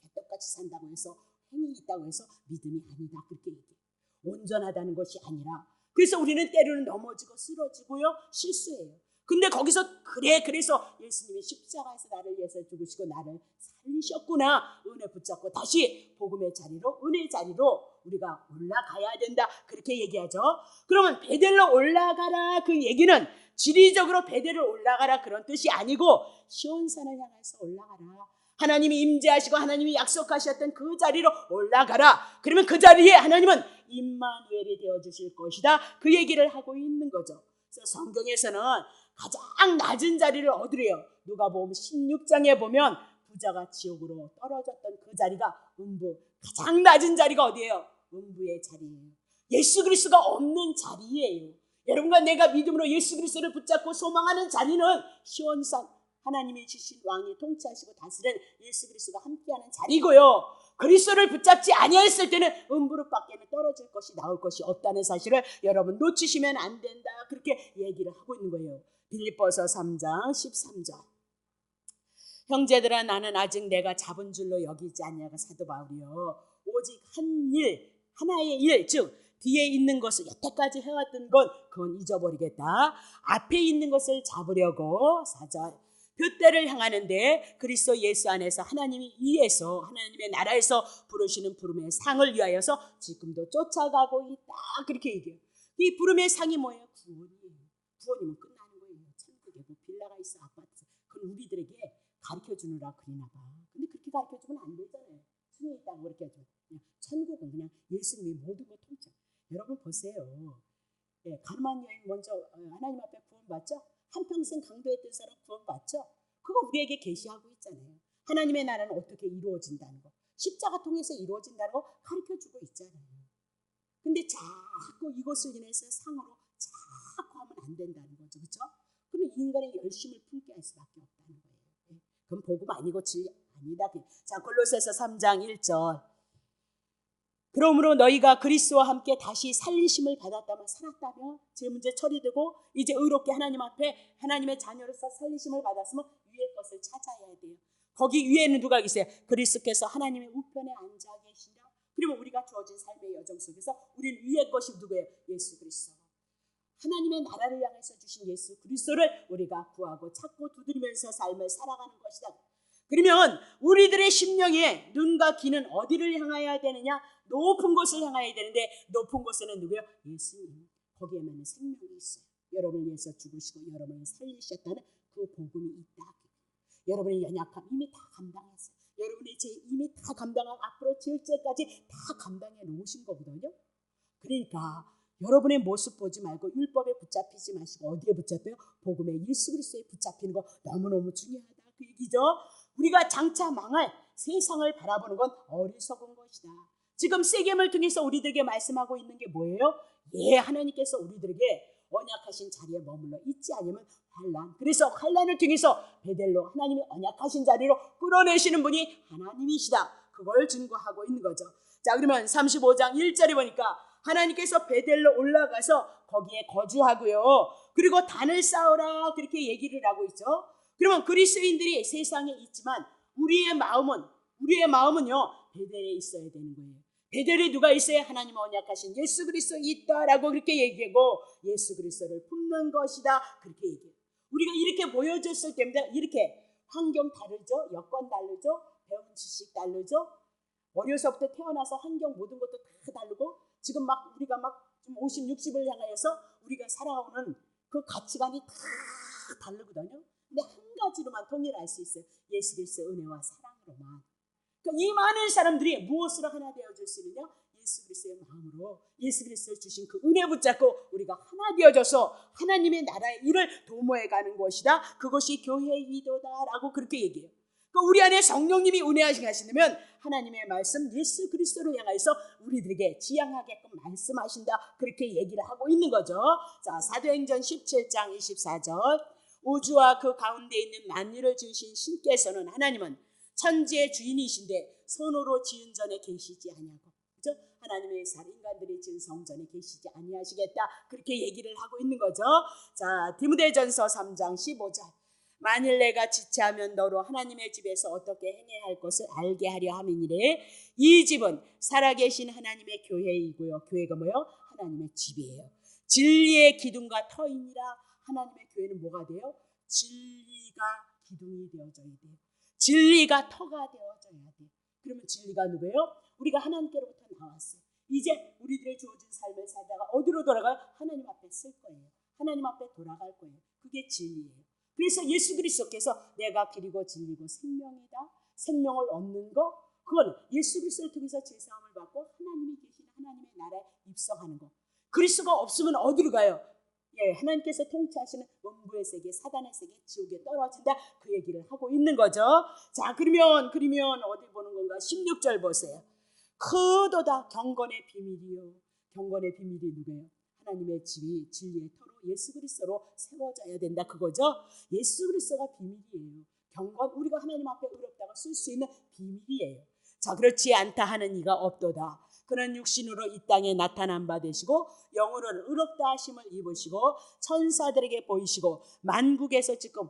개떡같이 산다고 해서 행위 있다고 해서 믿음이 아니다. 그렇게 얘기해요. 온전하다는 것이 아니라 그래서 우리는 때로는 넘어지고 쓰러지고요. 실수해요. 근데 거기서 그래서 예수님이 십자가에서 나를 위해서 죽으시고 나를 살리셨구나. 은혜 붙잡고 다시 복음의 자리로 은혜의 자리로 우리가 올라가야 된다. 그렇게 얘기하죠. 그러면 베델로 올라가라 그 얘기는 지리적으로 베델을 올라가라 그런 뜻이 아니고 시온산을 향해서 올라가라. 하나님이 임재하시고 하나님이 약속하셨던 그 자리로 올라가라. 그러면 그 자리에 하나님은 임마누엘이 되어주실 것이다. 그 얘기를 하고 있는 거죠. 그래서 성경에서는 가장 낮은 자리를 얻으래요. 누가복음 16장에 보면 부자가 지옥으로 떨어졌던 그 자리가 음부. 가장 낮은 자리가 어디예요? 음부의 자리예요. 예수 그리스도가 없는 자리예요. 여러분과 내가 믿음으로 예수 그리스도를 붙잡고 소망하는 자리는 시온산, 하나님이 주신 왕이 통치하시고 다스리는 예수 그리스도가 함께하는 자리고요. 그리스도를 붙잡지 아니했을 때는 음부로 밖에는 떨어질 것이 나올 것이 없다는 사실을 여러분 놓치시면 안 된다. 그렇게 얘기를 하고 있는 거예요. 빌립보서 3장 13절. 형제들아 나는 아직 내가 잡은 줄로 여기지 아니하고 사도 바울이요 오직 하나의 일 즉 뒤에 있는 것을 여태까지 해왔던 건 그건 잊어버리겠다. 앞에 있는 것을 잡으려고 4절 표대를 향하는데 그리스도 예수 안에서 하나님이 위에서 하나님의 나라에서 부르시는 부름의 상을 위하여서 지금도 쫓아가고 있다. 그렇게 얘기해요. 이 부름의 상이 뭐예요? 구원이에요. 구원이면 끝나는 거예요. 천국에 뭐 빌라가 있어 아파트. 그건 우리들에게 가르쳐주느라 그러나 봐. 근데 그렇게 가르쳐주면 안 되잖아요. 승에 있다고 그렇게 하죠. 천국은 그냥 예수님이 모든 걸 통째. 여러분 보세요. 가늠한 여인 먼저 하나님 앞에 구원받죠? 한평생 강도했던 사람 구원받죠? 그거 우리에게 계시하고 있잖아요. 하나님의 나라는 어떻게 이루어진다는 거. 십자가 통해서 이루어진다는 거 가르쳐주고 있잖아요. 근데 자꾸 이것을 인해서 상으로 자꾸 하면 안 된다는 거죠. 그렇죠? 그럼 인간의 열심을 품게 할 수밖에 없다는 거예요. 그럼 복음 아니고 진리 아니다. 자, 골로새서 3장 1절. 그러므로 너희가 그리스도와 함께 다시 살리심을 받았다면 살았다면 제 문제 처리되고 이제 의롭게 하나님 앞에 하나님의 자녀로서 살리심을 받았으면 위의 것을 찾아야 돼요. 거기 위에는 누가 계세요? 그리스도께서 하나님의 우편에 앉아 계시라. 그러면 우리가 주어진 삶의 여정 속에서 우리는 위의 것이 누구예요? 예수 그리스도. 하나님의 나라를 향해서 주신 예수 그리스도를 우리가 구하고 찾고 두드리면서 삶을 살아가는 것이다. 그러면 우리들의 심령에 눈과 귀는 어디를 향하여야 되느냐? 높은 곳을 향하여야 되는데 높은 곳에는 누구예요? 예수님. 거기에만은 생명이 있어요. 여러분을 위해서 죽으시고 여러분을 살리셨다는 그 복음이 있다. 여러분의 연약함 이미 다 감당했어요. 여러분의 죄 이미 다 감당하고 앞으로 지을 죄까지 다 감당해 놓으신 거거든요. 그러니까 여러분의 모습 보지 말고 율법에 붙잡히지 마시고 어디에 붙잡혀요? 복음의 예수 그리스도에 붙잡히는 거 너무너무 중요하다 그 얘기죠. 우리가 장차 망할 세상을 바라보는 건 어리석은 것이다. 지금 세겜을 통해서 우리들에게 말씀하고 있는 게 뭐예요? 예, 하나님께서 우리들에게 언약하신 자리에 머물러 있지 않으면 환난. 그래서 환난을 통해서 베델로 하나님이 언약하신 자리로 끌어내시는 분이 하나님이시다. 그걸 증거하고 있는 거죠. 자, 그러면 35장 1절에 보니까 하나님께서 베델로 올라가서 거기에 거주하고요. 그리고 단을 쌓으라 그렇게 얘기를 하고 있죠. 그러면 그리스도인들이 세상에 있지만 우리의 마음은요 베델에 있어야 되는 거예요. 베델에 누가 있어야 하나님 언약하신 예수 그리스도 있다라고 그렇게 얘기하고 예수 그리스도를 품는 것이다 그렇게 얘기해요. 우리가 이렇게 보여줬을 때입니다. 이렇게 환경 다르죠, 여건 다르죠, 배운 지식 다르죠. 어려서부터 태어나서 환경 모든 것도 다 다르고 지금 막 우리가 막 50, 60을 향하여서 우리가 살아오는 그 가치관이 다 다르거든요. 근데 한 가지로만 통일할 수 있어요. 예수 그리스도의 은혜와 사랑으로만. 그러니까 이 많은 사람들이 무엇으로 하나 되어줄 수 있느냐? 예수 그리스도의 마음으로 예수 그리스도를 주신 그 은혜 붙잡고 우리가 하나 되어져서 하나님의 나라의 일을 도모해 가는 것이다. 그것이 교회의 의도다라고 그렇게 얘기해요. 그러니까 우리 안에 성령님이 운행하시려면 하나님의 말씀 예수 그리스도를 향해서 우리들에게 지향하게끔 말씀하신다. 그렇게 얘기를 하고 있는 거죠. 자, 사도행전 17장 24절 우주와 그 가운데 있는 만유를 지으신 신께서는 하나님은 천지의 주인이신데 손으로 지은 전에 계시지 아니하고, 그죠? 하나님의 인간들이 지은 성전에 계시지 아니하시겠다. 그렇게 얘기를 하고 있는 거죠. 자, 디모데전서 3장 15절 만일 내가 지체하면 너로 하나님의 집에서 어떻게 행해야 할 것을 알게 하려 함이니래. 이 집은 살아계신 하나님의 교회이고요. 교회가 뭐예요? 하나님의 집이에요. 진리의 기둥과 터이니라. 하나님의 교회는 뭐가 돼요? 진리가 기둥이 되어져야 돼요. 진리가 터가 되어져야 돼요. 그러면 진리가 누구예요? 우리가 하나님께로부터 나왔어요. 이제 우리들의 주어진 삶을 살다가 어디로 돌아가요? 하나님 앞에 쓸 거예요. 하나님 앞에 돌아갈 거예요. 그게 진리예요. 그래서 예수 그리스도께서 내가 길이고 진리고 생명이다. 생명을 얻는 거, 그건 예수 그리스도를 통해서 죄사함을 받고 하나님이 계신 하나님의 나라에 입성하는 거. 그리스도가 없으면 어디로 가요? 예, 하나님께서 통치하시는 원부의 세계, 사단의 세계, 지옥에 떨어진다. 그 얘기를 하고 있는 거죠. 자, 그러면 어디 보는 건가? 16절 보세요. 크도다 경건의 비밀이요. 경건의 비밀이 누구예요? 하나님의 집이 진리의 터로 예수 그리스도로 세워져야 된다. 그거죠. 예수 그리스도가 비밀이에요. 경건, 우리가 하나님 앞에 의롭다고 쓸 수 있는 비밀이에요. 자, 그렇지 않다 하는 이가 없도다. 그는 육신으로 이 땅에 나타난 바 되시고 영으로는 의롭다 하심을 입으시고 천사들에게 보이시고 만국에서 지금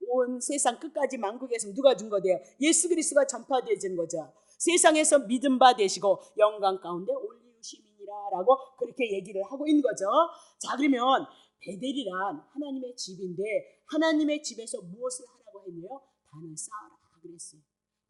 온 세상 끝까지 만국에서 누가 준 거대요? 예수 그리스도가 전파되어진 거죠. 세상에서 믿음 바 되시고 영광 가운데 올리우심이니라라고 그렇게 얘기를 하고 있는 거죠. 자, 그러면 베델이란 하나님의 집인데 하나님의 집에서 무엇을 하라고 했네요? 단을 쌓으라 그랬어요.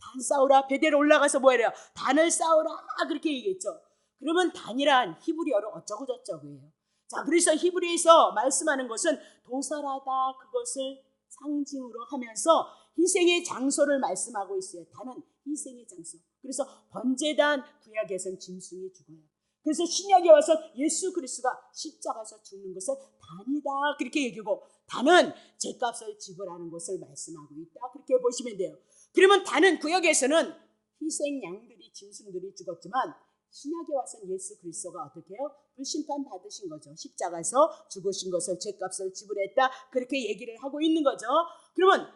단 쌓으라. 베델 올라가서 뭐 해요? 단을 쌓으라 그렇게 얘기했죠. 그러면 단이란 히브리어로 어쩌고 저쩌고예요. 자, 그래서 히브리에서 말씀하는 것은 도살하다 그것을 상징으로 하면서 희생의 장소를 말씀하고 있어요. 단은 희생의 장소. 그래서 번제단 구약에서는 짐승이 죽어요. 그래서 신약에 와서 예수 그리스도가 십자가에서 죽는 것을 단이다 그렇게 얘기하고 단은 죄값을 지불하는 것을 말씀하고 있다 그렇게 보시면 돼요. 그러면 단은 구약에서는 희생 양들이 짐승들이 죽었지만 신약에 와서는 예수 그리스도가 어떻게 해요? 불심판 받으신 거죠. 십자가에서 죽으신 것을 죄값을 지불했다 그렇게 얘기를 하고 있는 거죠. 그러면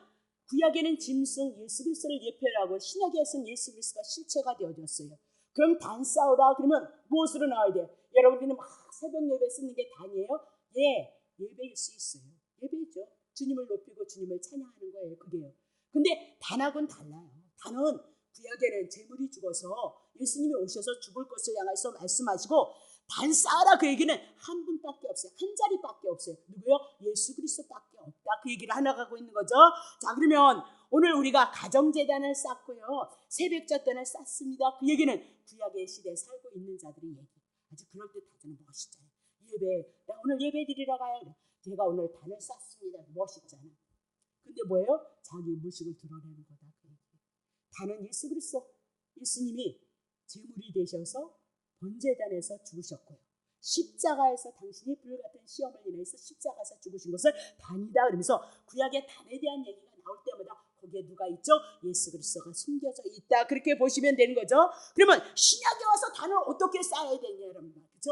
구약에는 짐승 예수 그리스도를 예표하고 신약에서는 예수 그리스도가 실체가 되어졌어요. 그럼 단 쌓으라 그러면 무엇으로 나와야 돼요? 여러분들은 막 새벽 예배 쓰는 게 단이에요? 예, 예배일 수 있어요. 예배죠. 주님을 높이고 주님을 찬양하는 거예요. 그게요. 근데 단하고는 달라요. 단은 구약에는 제물이 죽어서 예수님이 오셔서 죽을 것을 향해서 말씀하시고 단 쌓아라 그 얘기는 한 분밖에 없어요. 한 자리밖에 없어요. 누구요? 예수 그리스도밖에 없다. 그 얘기를 하나가고 있는 거죠. 자, 그러면 오늘 우리가 가정재단을 쌓고요, 새벽잣단을 쌓습니다. 그 얘기는 구약의 시대에 살고 있는 자들의 얘기. 아주 그럴듯하잖아요. 멋있잖아요. 예배, 나 오늘 예배 드리러 가요. 제가 오늘 단을 쌓습니다. 멋있잖아요. 근데 뭐예요? 자기 무식을 드러내는 거다. 단은 예수 그리스도, 예수님이 제물이 되셔서 번제단에서 죽으셨고요, 십자가에서 당신이 불같은 시험을 인해서 십자가에서 죽으신 것을 단이다 그러면서 구약의 단에 대한 얘기가 나올 때마다 거기에 누가 있죠? 예수 그리스도가 숨겨져 있다. 그렇게 보시면 되는 거죠. 그러면 신약에 와서 단을 어떻게 쌓아야 되냐 여러분, 그렇죠?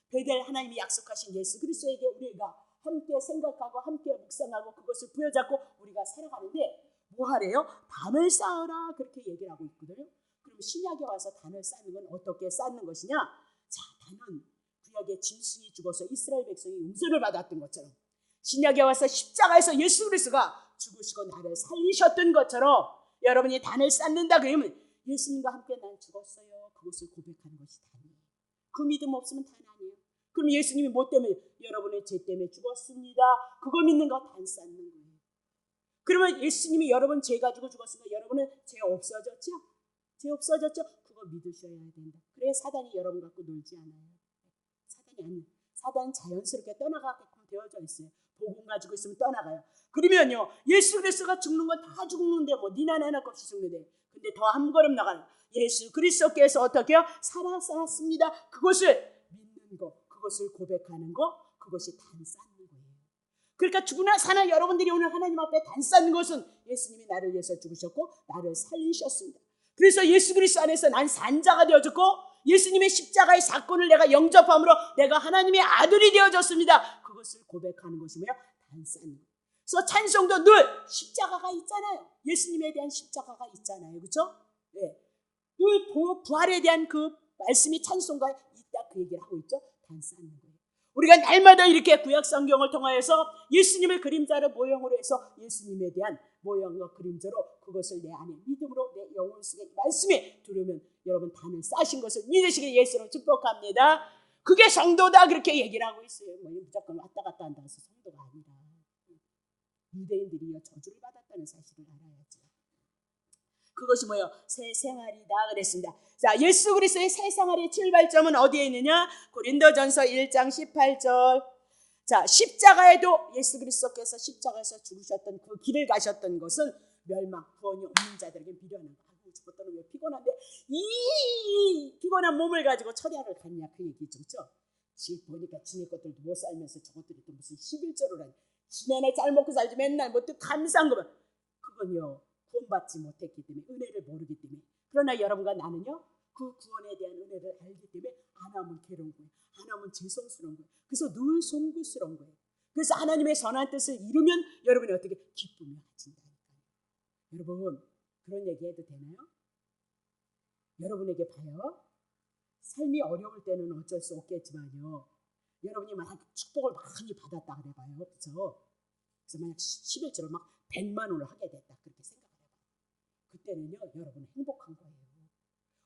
베델 하나님이 약속하신 예수 그리스도에게 우리가 함께 생각하고 함께 묵상하고 그것을 부여잡고 우리가 살아가는데 뭐 하래요? 단을 쌓으라 그렇게 얘기를 하고 있거든요. 그럼 신약에 와서 단을 쌓는 건 어떻게 쌓는 것이냐? 자, 단은 구약의 짐승이 죽어서 이스라엘 백성이 용서를 받았던 것처럼 신약에 와서 십자가에서 예수 그리스도가 죽으시고 나를 살리셨던 것처럼 여러분이 단을 쌓는다 그러면 예수님과 함께 난 죽었어요. 그것을 고백하는 것이 단이에요. 그 믿음 없으면 단 아니에요. 그럼 예수님이 뭐 때문에? 여러분의 죄 때문에 죽었습니다. 그거 믿는 거 단 쌓는 거예요. 그러면 예수님이 여러분 죄 가지고 죽었으니까 여러분은 죄 없어졌죠? 죄 없어졌죠? 그거 믿으셔야 된다. 그래야 사단이 여러분 갖고 놀지 않아요. 사단이 아니에요. 사단은 자연스럽게 떠나가게끔 되어져 있어요. 복음 가지고 있으면 떠나가요. 그러면요, 예수 그리스도가 죽는 건 다 죽는데 뭐 니나 나나 없이 죽는데, 근데 더 한 걸음 나가는 예수 그리스도께서 어떻게 해요? 살아났습니다. 그것을 믿는 거, 그것을 고백하는 거, 그것이 단 쌓는 거예요. 그러니까 죽으나 사나 여러분들이 오늘 하나님 앞에 단 쌓는 것은 예수님이 나를 위해서 죽으셨고 나를 살리셨습니다. 그래서 예수 그리스도 안에서 난 산자가 되어졌고 예수님의 십자가의 사건을 내가 영접함으로 내가 하나님의 아들이 되어졌습니다. 그것을 고백하는 것이 뭐야? 단 쌓는 거예요. 그래서 찬송도 늘 십자가가 있잖아요. 예수님에 대한 십자가가 있잖아요. 그렇죠? 네. 늘 부활에 대한 그 말씀이 찬송가에 있다 그 얘기를 하고 있죠. 단 쌓는 거예요. 우리가 날마다 이렇게 구약 성경을 통하여서 예수님의 그림자를 모형으로 해서 예수님에 대한 모형과 그림자로 그것을 내 안에 믿음으로 내 영혼 속에 말씀에 들으면 여러분 단을 쌓으신 것을 믿으시기를 예수로 축복합니다. 그게 성도다 그렇게 얘기를 하고 있어요. 뭐 무조건 왔다 갔다 한다고 해서 성도가 아니라 유대인들이 저주를 받았다는 사실을 알아야죠. 그것이 뭐예요? 새 생활이다 그랬습니다. 자, 예수 그리스도의 새 생활의 출발점은 어디에 있느냐? 고린도전서 1장 18절. 자, 십자가에도 예수 그리스도께서 십자가에서 죽으셨던 그 길을 가셨던 것은 멸망, 구원이 없는 자들에게 미련한 거. 아이고, 저것들은 왜 피곤한데 이 피곤한 몸을 가지고 철야를 갔냐 그 얘기죠. 그렇죠? 지금 보니까 지네 것들도 못 살면서 저것들이 또 무슨 11조를 하니 지네네 잘 먹고 살지 맨날 뭐 또 감사한 거면 그건요 구원받지 못했기 때문에 은혜를 모르기 때문에. 그러나 여러분과 나는요 그 구원에 대한 은혜를 알기 때문에 안 하면 괴로운 거예요. 안 하면 죄송스러운 거예요. 그래서 늘 송구스러운 거예요. 그래서 하나님의 선한 뜻을 이루면 여러분이 어떻게 기쁨이 가진다니까요. 여러분 그런 얘기 해도 되나요? 여러분에게 봐요. 삶이 어려울 때는 어쩔 수 없겠지만요. 여러분이 만약 축복을 많이 받았다 그래봐요. 그렇죠? 그래서 만약 11조를 막 100만 원을 하게 됐다. 그렇게 생각해봐요. 그때는요. 여러분 행복한 거예요.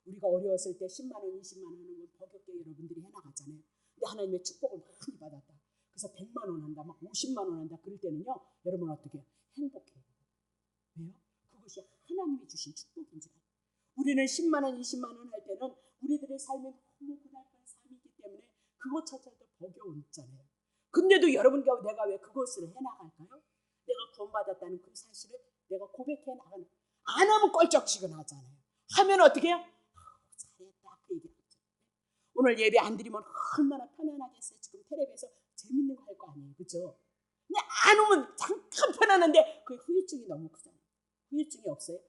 우리가 어려웠을 때 10만 원, 20만 원 하는 건 버겁게 여러분들이 해나가잖아요. 근데 하나님의 축복을 많이 받았다. 그래서 100만 원 한다, 막 50만 원 한다. 그럴 때는요. 여러분 어떻게 해요? 행복해요. 왜요? 그것이 하나님이 주신 축복인지. 우리는 10만 원, 20만 원 할 때는 우리들의 삶에 너무 고달픈 삶이기 때문에 그것조차도 버거웠잖아요. 근데도 여러분과 내가 왜 그것을 해나갈까요? 내가 구원받았다는 그 사실을 내가 고백해 나가는. 안 하면 껄쩍지근하잖아요. 하면 어떻게 해요? 잘했다 그 얘기하죠. 오늘 예배 안 드리면 얼마나 편안하겠어요. 지금 텔레비에서 재밌는 거 할 거 아니에요. 그렇죠? 근데 안 오면 잠깐 편안한데 그 후유증이 너무 크잖아요. 후유증이 없어요?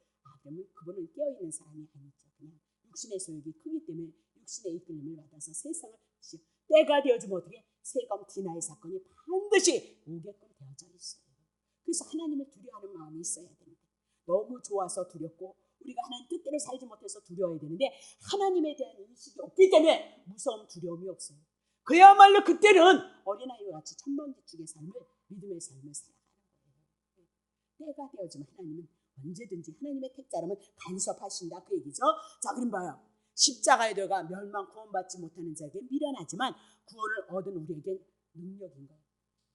그러면 그분은 깨어있는 사람이 아니죠. 그냥 육신의 소욕이 크기 때문에 육신의 이끌림을 받아서 세상을 때가 되어지면 어떻게 세검 디나의 사건이 반드시 오게끔 되어져 있어요. 그래서 하나님을 두려워하는 마음이 있어야 됩니다. 너무 좋아서 두렵고 우리가 하나님 뜻대로 살지 못해서 두려워야 되는데 하나님에 대한 인식이 없기 때문에 무서움 두려움이 없어요. 그야말로 그때는 어린아이와 같이 천방지축의 삶을 믿음의 삶을 살아가는 거예요. 때가 되어지면 하나님은 언제든지 하나님의 택자라면 간섭하신다 그 얘기죠. 자, 그럼 봐요. 십자가에 들어가 멸망 구원받지 못하는 자에게 미련하지만 구원을 얻은 우리에게 능력인 거예요.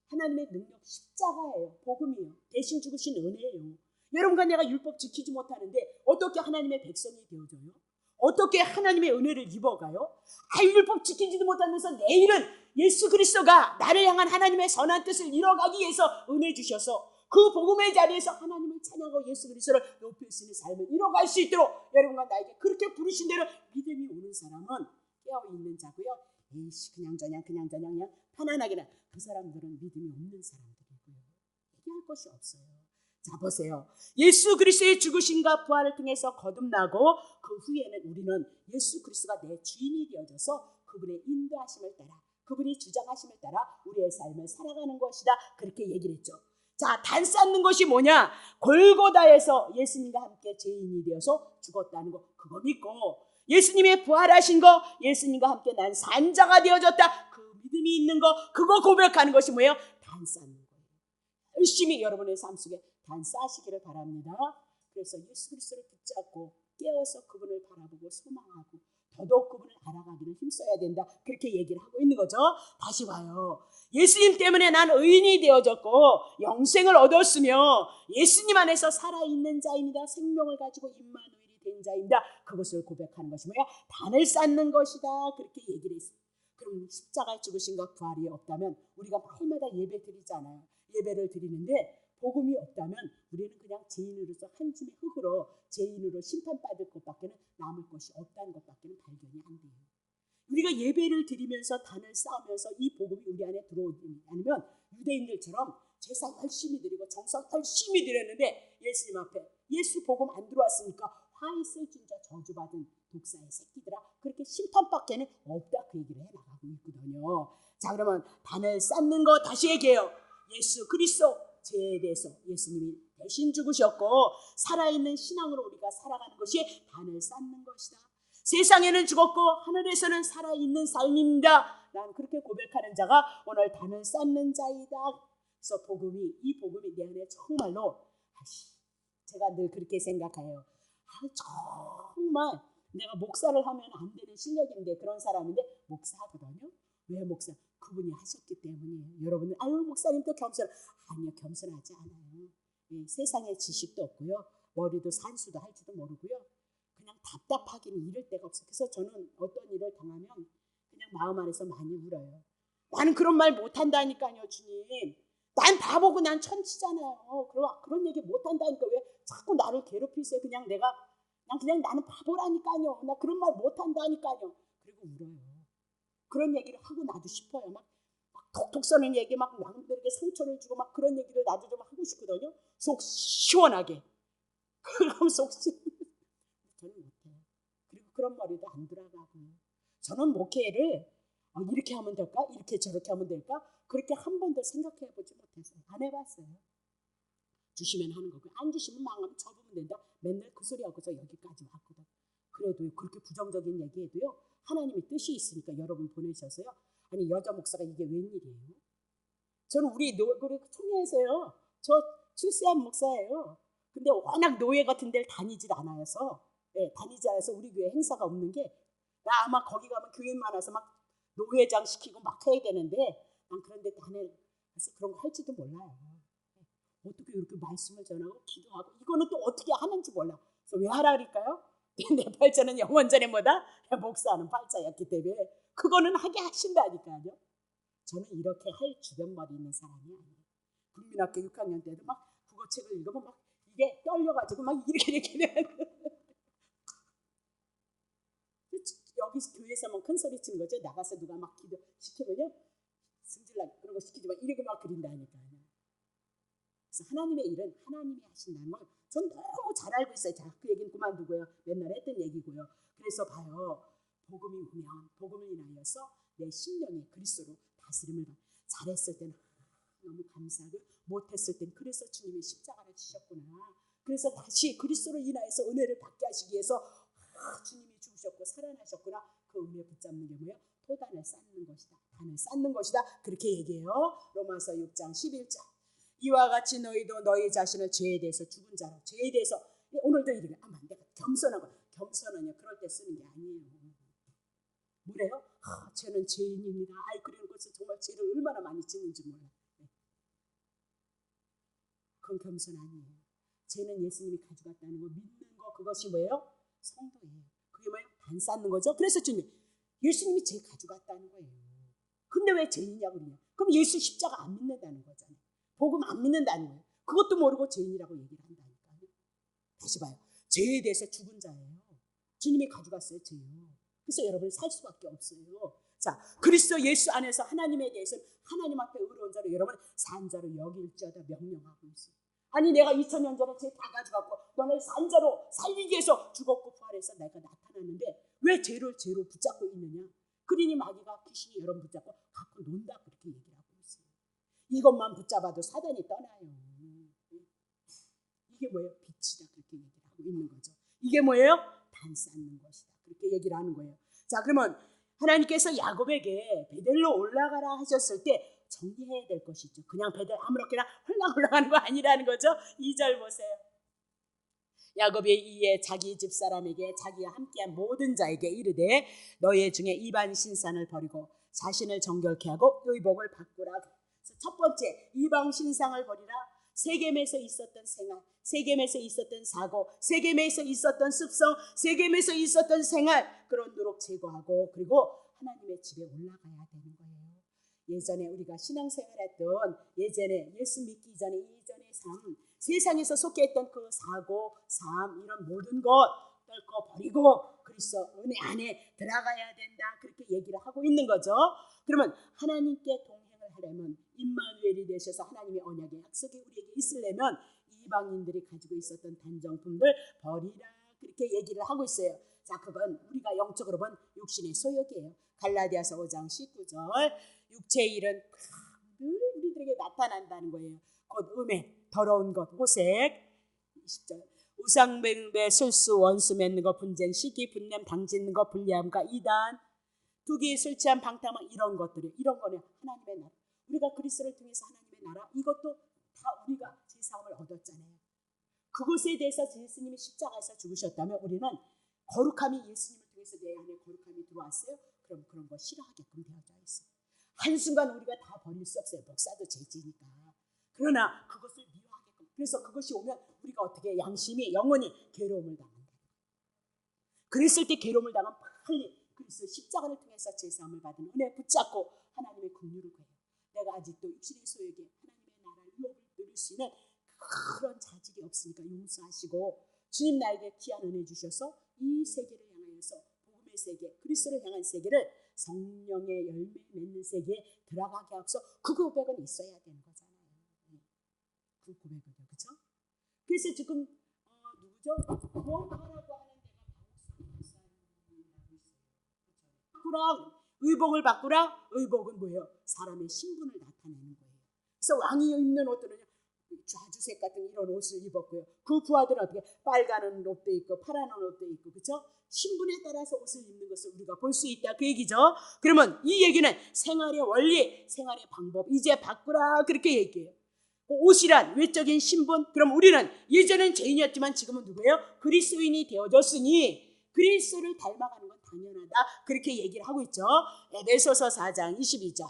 하나님의 능력 십자가예요. 복음이에요. 대신 죽으신 은혜예요. 여러분과 내가 율법 지키지 못하는데 어떻게 하나님의 백성이 되어져요? 어떻게 하나님의 은혜를 입어가요? 율법 지키지도 못하면서 내일은 예수 그리스도가 나를 향한 하나님의 선한 뜻을 이뤄가기 위해서 은혜 주셔서 그 복음의 자리에서 하나님을 찬양하고 예수 그리스도를 높일 수 있는 삶을 이뤄갈 수 있도록 여러분과 나에게 그렇게 부르신 대로 믿음이 오는 사람은 깨어있는 자고요. 에이씨 그냥 편안하게나 그 사람들은 믿음이 없는 사람들이고요. 얘기할 것이 없어요. 자, 보세요. 예수 그리스도의 죽으심과 부활을 통해서 거듭나고 그 후에는 우리는 예수 그리스도가 내 주인이 되어져서 그분의 인도하심을 따라 그분이 주장하심을 따라 우리의 삶을 살아가는 것이다. 그렇게 얘기를 했죠. 자, 단 쌓는 것이 뭐냐? 골고다에서 예수님과 함께 죄인이 되어서 죽었다는 거 그거 믿고 예수님의 부활하신 거 예수님과 함께 난 산자가 되어졌다. 그 믿음이 있는 거 그거 고백하는 것이 뭐예요? 단 쌓는 거예요. 열심히 여러분의 삶 속에 단 쌓으시기를 바랍니다. 그래서 예수 그리스도를 붙잡고 깨어서 그분을 바라보고 소망하고 더더욱 그분을 알아가기를 힘써야 된다. 그렇게 얘기를 하고 있는 거죠. 다시 봐요. 예수님 때문에 난 의인이 되어졌고 영생을 얻었으며 예수님 안에서 살아있는 자입니다. 생명을 가지고 임마누엘이 된 자입니다. 그것을 고백하는 것이 뭐야? 단을 쌓는 것이다. 그렇게 얘기를 했어요. 그럼 십자가의 죽으심과 부활이 없다면 우리가 매일마다 예배 드리잖아요. 예배를 드리는데 복음이 없다면 우리는 그냥 죄인으로서 한 줌의 흙으로 죄인으로 심판받을 것밖에는 남을 것이 없다는 것밖에는 발견이 안 돼요. 우리가 예배를 드리면서 단을 쌓으면서 이 복음이 우리 안에 들어오지 않으면 유대인들처럼 제사 열심히 드리고 정성 열심히 드렸는데 예수님 앞에 예수 복음 안 들어왔으니까 화 있을 진짜 저주받은 독사의 새끼들아 그렇게 심판밖에는 없다 그 얘기를 해나가고 있거든요. 자, 그러면 단을 쌓는 거 다시 얘기해요. 예수 그리스도 죄에 대해서 예수님이 대신 죽으셨고 살아있는 신앙으로 우리가 살아가는 것이 단을 쌓는 것이다. 세상에는 죽었고 하늘에서는 살아있는 삶입니다. 난 그렇게 고백하는 자가 오늘 단을 쌓는 자이다. 그래서 이 복음이 내 안에 정말로 제가 늘 그렇게 생각해요. 정말 내가 목사를 하면 안 되는 실력인데 그런 사람인데 목사하거든요. 왜 목사? 그분이 하셨기 때문이에요. 여러분은 목사님도 아니요, 겸손하지 않아요. 세상에 지식도 없고요. 머리도 산수도 할지도 모르고요. 그냥 답답하기는 이럴 데가 없어요. 그래서 저는 어떤 일을 당하면 그냥 마음 안에서 많이 울어요. 나는 그런 말 못한다니까요, 주님. 난 바보고 난 천치잖아요. 그런 얘기 못한다니까 왜 자꾸 나를 괴롭히세요? 그냥 나는 바보라니까요. 나 그런 말 못한다니까요. 그리고 울어요. 그런 얘기를 하고 나도 싶어요. 막 톡톡 쏘는 얘기 막 남들에게 상처를 주고 막 그런 얘기를 나도 좀 하고 싶거든요. 속 시원하게. 그럼 속 시원하게. 저는 못해요. 그리고 그런 머리도 안 돌아가고요. 저는 목회를 이렇게 하면 될까? 이렇게 저렇게 하면 될까? 그렇게 한 번도 생각해 보지 못했어요. 안 해봤어요. 주시면 하는 거고 안 주시면 망하면 접으면 된다. 맨날 그 소리 하고서 여기까지 왔거든. 그래도 그렇게 부정적인 얘기해도요. 하나님의 뜻이 있으니까 여러분 보내셔서요. 아니 여자 목사가 이게 웬일이에요? 저는 우리 총회에서요. 저 출세한 목사예요. 근데 워낙 노예 같은 데를 다니질 않아서 우리 교회 행사가 없는 게 나 아마 거기 가면 교인 많아서 막 노회장 시키고 막 해야 되는데 난 그런 데 다녀서 그런 거 할지도 몰라요. 어떻게 이렇게 말씀을 전하고 기도하고 이거는 또 어떻게 하는지 몰라. 그래서 왜 하라 그럴까요? 내 팔자는 영원전에 뭐다? 목사는 팔자였기 때문에 그거는 하게 하신다니까요. 저는 이렇게 할 주변머리 있는 사람이 아니에요. 국민학교 6학년 때도 막 국어책을 읽으면 막 이게 떨려가지고 막 이렇게 여기 교회에서만 큰 소리 치는 거죠. 나가서 누가 막 기도 시키면요. 승질나게 그런 거 시키지 마. 이렇게 막 그린다니까요. 그래서 하나님의 일은 하나님이 하신다는 걸 전 너무 잘 알고 있어요. 자, 그 얘기는 그만두고요. 맨날 했던 얘기고요. 그래서 봐요. 복음이 오면 복음을 인하여서 내 심령이 그리스도로 다스림을 받아. 잘했을 때는 너무 감사하고 못했을 땐 그래서 주님이 십자가를 지셨구나. 그래서 다시 그리스도로 인하여서 은혜를 받게 하시기 위해서 주님이 죽으셨고 살아나셨구나. 그 은혜 붙잡는 게 뭐예요? 토단을 쌓는 것이다. 단을 쌓는 것이다. 그렇게 얘기해요. 로마서 6장 11절. 이와 같이 너희도 너희 자신을 죄에 대해서 죽은 자로, 죄에 대해서 오늘도 이렇게 내가 겸손하고, 겸손은요 그럴 때 쓰는 게 아니에요. 뭐래요? 죄는 죄인입니다. 그런 것은 정말 죄를 얼마나 많이 짓는지 몰라. 그건 겸손 아니에요. 죄는 예수님이 가져갔다는 거 믿는 거, 그것이 뭐예요? 성도예요. 그게 뭐예요? 반 쌓는 거죠. 그래서 주님, 예수님이 죄 가져갔다는 거예요. 근데 왜 죄인이냐고 그러냐? 그럼 예수 십자가 안 믿는다는 거잖아요. 복음 안 믿는다는 거예요. 그것도 모르고 죄인이라고 얘기를 한다니까요. 다시 봐요. 죄에 대해서 죽은 자예요. 주님이 가져갔어요, 죄요. 그래서 여러분이 살 수밖에 없어요. 자, 그리스도 예수 안에서 하나님에 대해서 하나님 앞에 의로운 자로 여러분 산 자로 여길지어다 명령하고 있어요. 아니 내가 2000년 전에 죄 다 가져갔고 너네 산 자로 살리기 위해서 죽었고 부활해서 내가 나타났는데 왜 죄로 붙잡고 있느냐? 그러니 마귀가 귀신이 여러분 붙잡고 갖고 논다 그렇게 얘기를 하고 있어요. 이것만 붙잡아도 사단이 떠나요. 이게 뭐예요? 빛이다 그렇게 얘기를 하고 있는 거죠. 이게 뭐예요? 반 쌓는 것이다 그렇게 얘기를 하는 거예요. 자, 그러면 하나님께서 야곱에게 베델로 올라가라 하셨을 때 정리해야 될 것이 있죠. 그냥 베델 아무렇게나 홀랑 올라가는 거 아니라는 거죠. 2절 보세요. 야곱이 이에 자기 집사람에게 자기와 함께한 모든 자에게 이르되 너희 중에 이방 신상을 버리고 자신을 정결케 하고 의복을 바꾸라. 그래서 첫 번째, 이방 신상을 버리라. 세겜에서 있었던 생활, 세겜에서 있었던 사고, 세겜에서 있었던 습성, 세겜에서 있었던 생활, 그런 누룩 제거하고 그리고 하나님의 집에 올라가야 되는 거예요. 예전에 우리가 신앙생활했던 예전에 예수 믿기 전에 이전의 삶, 세상에서 속해있던 그 사고, 삶 이런 모든 것 떨고 버리고 그리스도 은혜 안에 들어가야 된다 그렇게 얘기를 하고 있는 거죠. 그러면 하나님께 동행을 하려면 임마누엘이 되셔서 하나님의 언약의 약속이 우리에게 있으려면 이방인들이 가지고 있었던 단정품들 버리라 그렇게 얘기를 하고 있어요. 자, 그건 우리가 영적으로 본 육신의 소욕이에요. 갈라디아서 5장 19절 육체의 일은 늘 우리들에게 나타난다는 거예요. 곧 음해, 더러운 것, 호색. 20절 우상숭배, 술수, 원수 맺는 것, 분쟁, 시기, 분냄, 당짓는 것, 불리함과 이단, 투기, 술 취한, 방탕한 이런 것들이 이런 거는 하나님의 나라. 우리가 그리스도를 통해서 하나님의 나라 이것도 다 우리가 제사함을 얻었잖아요. 그것에 대해서 예수님이 십자가에서 죽으셨다면 우리는 거룩함이 예수님을 통해서 내 안에 거룩함이 들어왔어요. 그럼 그런 거 싫어하게끔 되어져 있어요. 한순간 우리가 다 버릴 수 없어요. 목사도 죄지니까. 그러나 그것을 미워하게끔. 그래서 그것이 오면 우리가 어떻게 양심이 영원히 괴로움을 당한다. 그랬을 때 괴로움을 당하면 빨리 그리스도 십자가를 통해서 제사함을 받은 은혜 붙잡고 하나님의 긍휼을 구해요. 내가 아직도 육신의 소욕에 하나님의 나라를 유업을 누릴 수 있는 그런 자질이 없으니까 용서하시고 주님 나에게 귀한 은혜 주셔서 이 세계를 향하여서 복음의 세계, 그리스도를 향한 세계를 성령의 열매 맺는 세계에 들어가게 하옵소. 그 고백은 있어야 되는 거잖아요. 그 고백은요, 그렇죠? 그래서 지금 누구죠? 구원하라고 하는 데가 바꾸라, 의복을 바꾸라. 의복은 뭐예요? 사람의 신분을 나타내는 거예요. 그래서 왕이 입는 옷들은 좌주색 같은 이런 옷을 입었고요. 그 부하들은 어떻게 빨간 옷도 있고 파란 옷도 있고 그렇죠? 신분에 따라서 옷을 입는 것을 우리가 볼 수 있다 그 얘기죠. 그러면 이 얘기는 생활의 원리, 생활의 방법 이제 바꾸라 그렇게 얘기해요. 옷이란 외적인 신분. 그럼 우리는 예전엔 죄인이었지만 지금은 누구예요? 그리스도인이 되어졌으니 그리스도를 닮아가는 건 당연하다 그렇게 얘기를 하고 있죠. 에베소서 4장 22절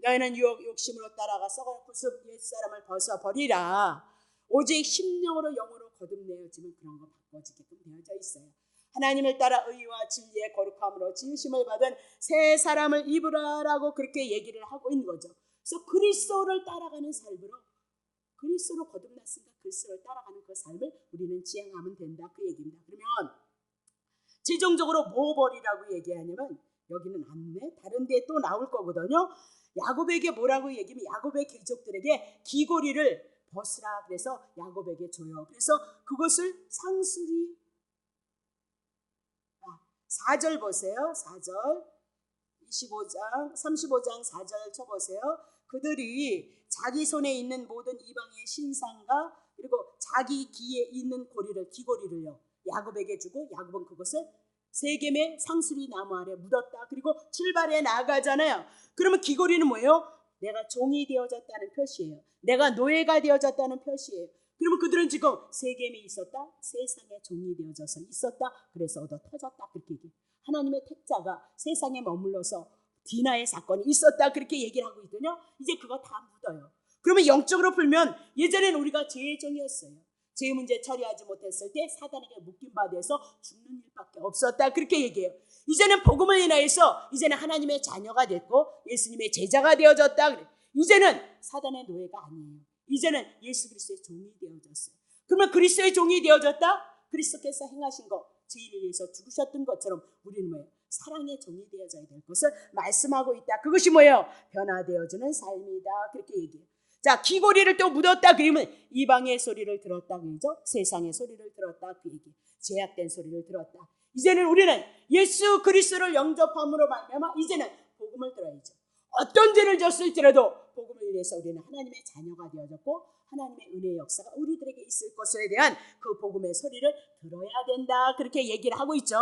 너희는 욕심으로 따라가 썩은 구습 옛사람을 벗어버리라. 오직 심령으로 영으로 거듭내어지면 그런 거 바꿔지게끔 되어져 있어요. 하나님을 따라 의와 진리의 거룩함으로 지으심을 받은 새 사람을 입으라라고 그렇게 얘기를 하고 있는 거죠. 그래서 그리스도를 따라가는 삶으로 그리스도로 거듭났으니까 그리스도를 따라가는 그 삶을 우리는 지향하면 된다 그 얘기입니다. 그러면 최종적으로 뭐 버리라고 얘기하냐면 여기는 안내 다른 데에 또 나올 거거든요. 야곱에게 뭐라고 얘기하면 야곱의 귀족들에게 귀고리를 벗으라 그래서 야곱에게 줘요. 그래서 그것을 상술이 4절 보세요. 4절 35장 4절 쳐보세요. 그들이 자기 손에 있는 모든 이방의 신상과 그리고 자기 귀에 있는 고리를 귀고리를요 야곱에게 주고 야곱은 그것을 세겜의 상수리 나무 아래 묻었다. 그리고 출발해 나가잖아요. 그러면 귀고리는 뭐예요? 내가 종이 되어졌다는 표시예요. 내가 노예가 되어졌다는 표시예요. 그러면 그들은 지금 세겜이 있었다, 세상의 종이 되어져서 있었다, 그래서 얻어 터졌다 그렇게 얘기해요. 하나님의 택자가 세상에 머물러서 디나의 사건이 있었다 그렇게 얘기를 하고 있거든요. 이제 그거 다 묻어요. 그러면 영적으로 풀면 예전에는 우리가 죄의 종이었어요. 죄의 문제 처리하지 못했을 때 사단에게 묶임 바 돼서 죽는 일밖에 없었다 그렇게 얘기해요. 이제는 복음을 인하여서 이제는 하나님의 자녀가 됐고 예수님의 제자가 되어졌다. 이제는 사단의 노예가 아니에요. 이제는 예수 그리스도의 종이 되어졌어요. 그러면 그리스도의 종이 되어졌다? 그리스도께서 행하신 것, 죄인을 위해서 죽으셨던 것처럼 우리는 뭐예요? 사랑의 종이 되어져야 될 것을 말씀하고 있다. 그것이 뭐예요? 변화되어지는 삶이다. 그렇게 얘기해요. 자, 귀고리를 또 묻었다 그러면 이방의 소리를 들었다 그러죠. 세상의 소리를 들었다 그 얘기. 제약된 소리를 들었다. 이제는 우리는 예수 그리스도를 영접함으로 말미암아 이제는 복음을 들어야죠. 어떤 죄를 졌을지라도 복음을 위해서 우리는 하나님의 자녀가 되어졌고 하나님의 은혜의 역사가 우리들에게 있을 것에 대한 그 복음의 소리를 들어야 된다. 그렇게 얘기를 하고 있죠.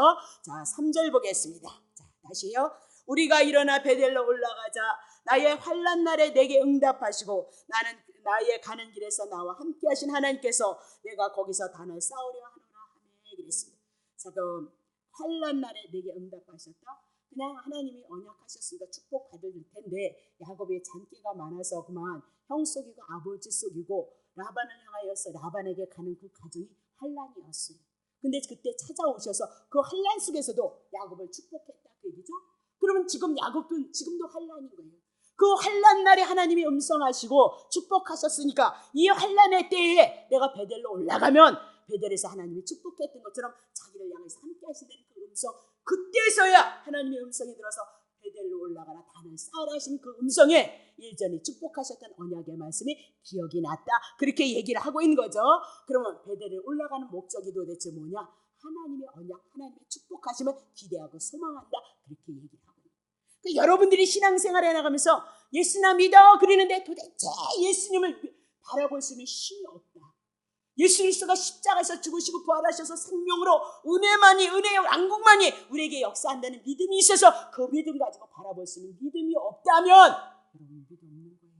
자, 3절 보겠습니다. 자, 다시요. 우리가 일어나 베델로 올라가자. 나의 환난 날에 내게 응답하시고 나는 나의 가는 길에서 나와 함께 하신 하나님께서 내가 거기서 단을 쌓으려 하노라 하네 그랬습니다. 자, 그럼 환난 날에 내게 응답하셨다. 그냥 하나님이 언약하셨으니까 축복받을 텐데 야곱의 잔기가 많아서 그만 형 속이고 아버지 속이고 라반을 향하여서 라반에게 가는 그 가정이 환난이었어요. 근데 그때 찾아오셔서 그 환난 속에서도 야곱을 축복했다 그 얘기죠. 그러면 지금 야곱은 지금도 환난인 거예요. 그 환난 날에 하나님이 음성하시고 축복하셨으니까 이 환난의 때에 내가 베델로 올라가면 베델에서 하나님이 축복했던 것처럼 자기를 향해서 함께 하신다는 그 음성, 그때서야 하나님의 음성이 들어서 베델로 올라가라 단을 쌓으라 하신 그 음성에 예전에 축복하셨던 언약의 말씀이 기억이 났다. 그렇게 얘기를 하고 있는 거죠. 그러면 베델에 올라가는 목적이 도대체 뭐냐? 하나님의 언약, 하나님의 축복하심을 기대하고 소망한다. 그렇게 얘기를 하고 있는 거예요. 여러분들이 신앙생활에 나가면서 예수나 믿어 그러는데 도대체 예수님을 바라볼 수 있는 힘이 없다. 예수 그리스도가 십자가에서 죽으시고 부활하셔서 생명으로 은혜의 왕국만이 우리에게 역사한다는 믿음이 있어서 그 믿음 가지고 바라볼 수 있는 믿음이 없다면 여러분 믿음 없는 거예요.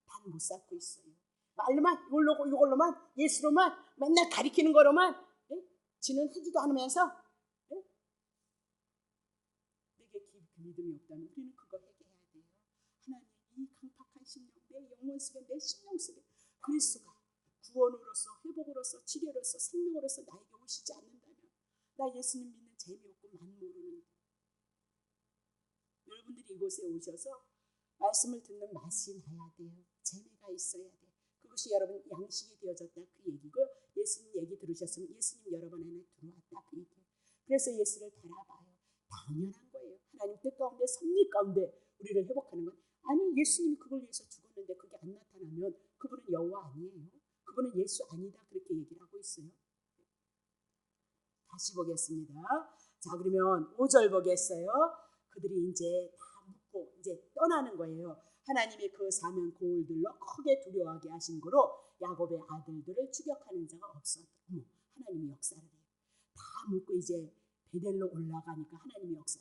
반 못 쌓고 있어요. 말로만 이걸로만 예수로만 맨날 가리키는 거로만 지는 하지도 않으면서 내게 그 믿음이 없다면 우리는 그거 해결해야 돼요. 하나님 이 강팍한 심령 내 영혼 속에 내 심령 속에 그리스도가 구원으로서 회복으로서 치료로서 생명으로서 나에게 오시지 않는다면 나 예수님 믿는 재미없고 만모르는 여러분들이 이곳에 오셔서 말씀을 듣는 맛이 나야 돼요. 재미가 있어야 돼. 그것이 여러분 양식이 되어졌다 그 얘기고요. 예수님 얘기 들으셨으면 예수님 여러 번 안에 들어왔다 그 얘기예요. 그래서 예수를 바라봐요. 당연한 거예요. 하나님 뜻 가운데 섭리 가운데 우리를 회복하는 건 아니 예수님이 그걸 위해서 죽었는데 그게 안 나타나면 그분은 여호와 아니에요. 그분은 예수 아니다 그렇게 얘기를 하고 있어요. 다시 보겠습니다. 자 그러면 5절 보겠어요. 그들이 이제 다 묻고 이제 떠나는 거예요. 하나님이 그 사면 고울들로 크게 두려워하게 하신 거로 야곱의 아들들을 추격하는 자가 없었다. 하나님이 역사를 해요. 다 묻고 이제 베델로 올라가니까 하나님이 역사.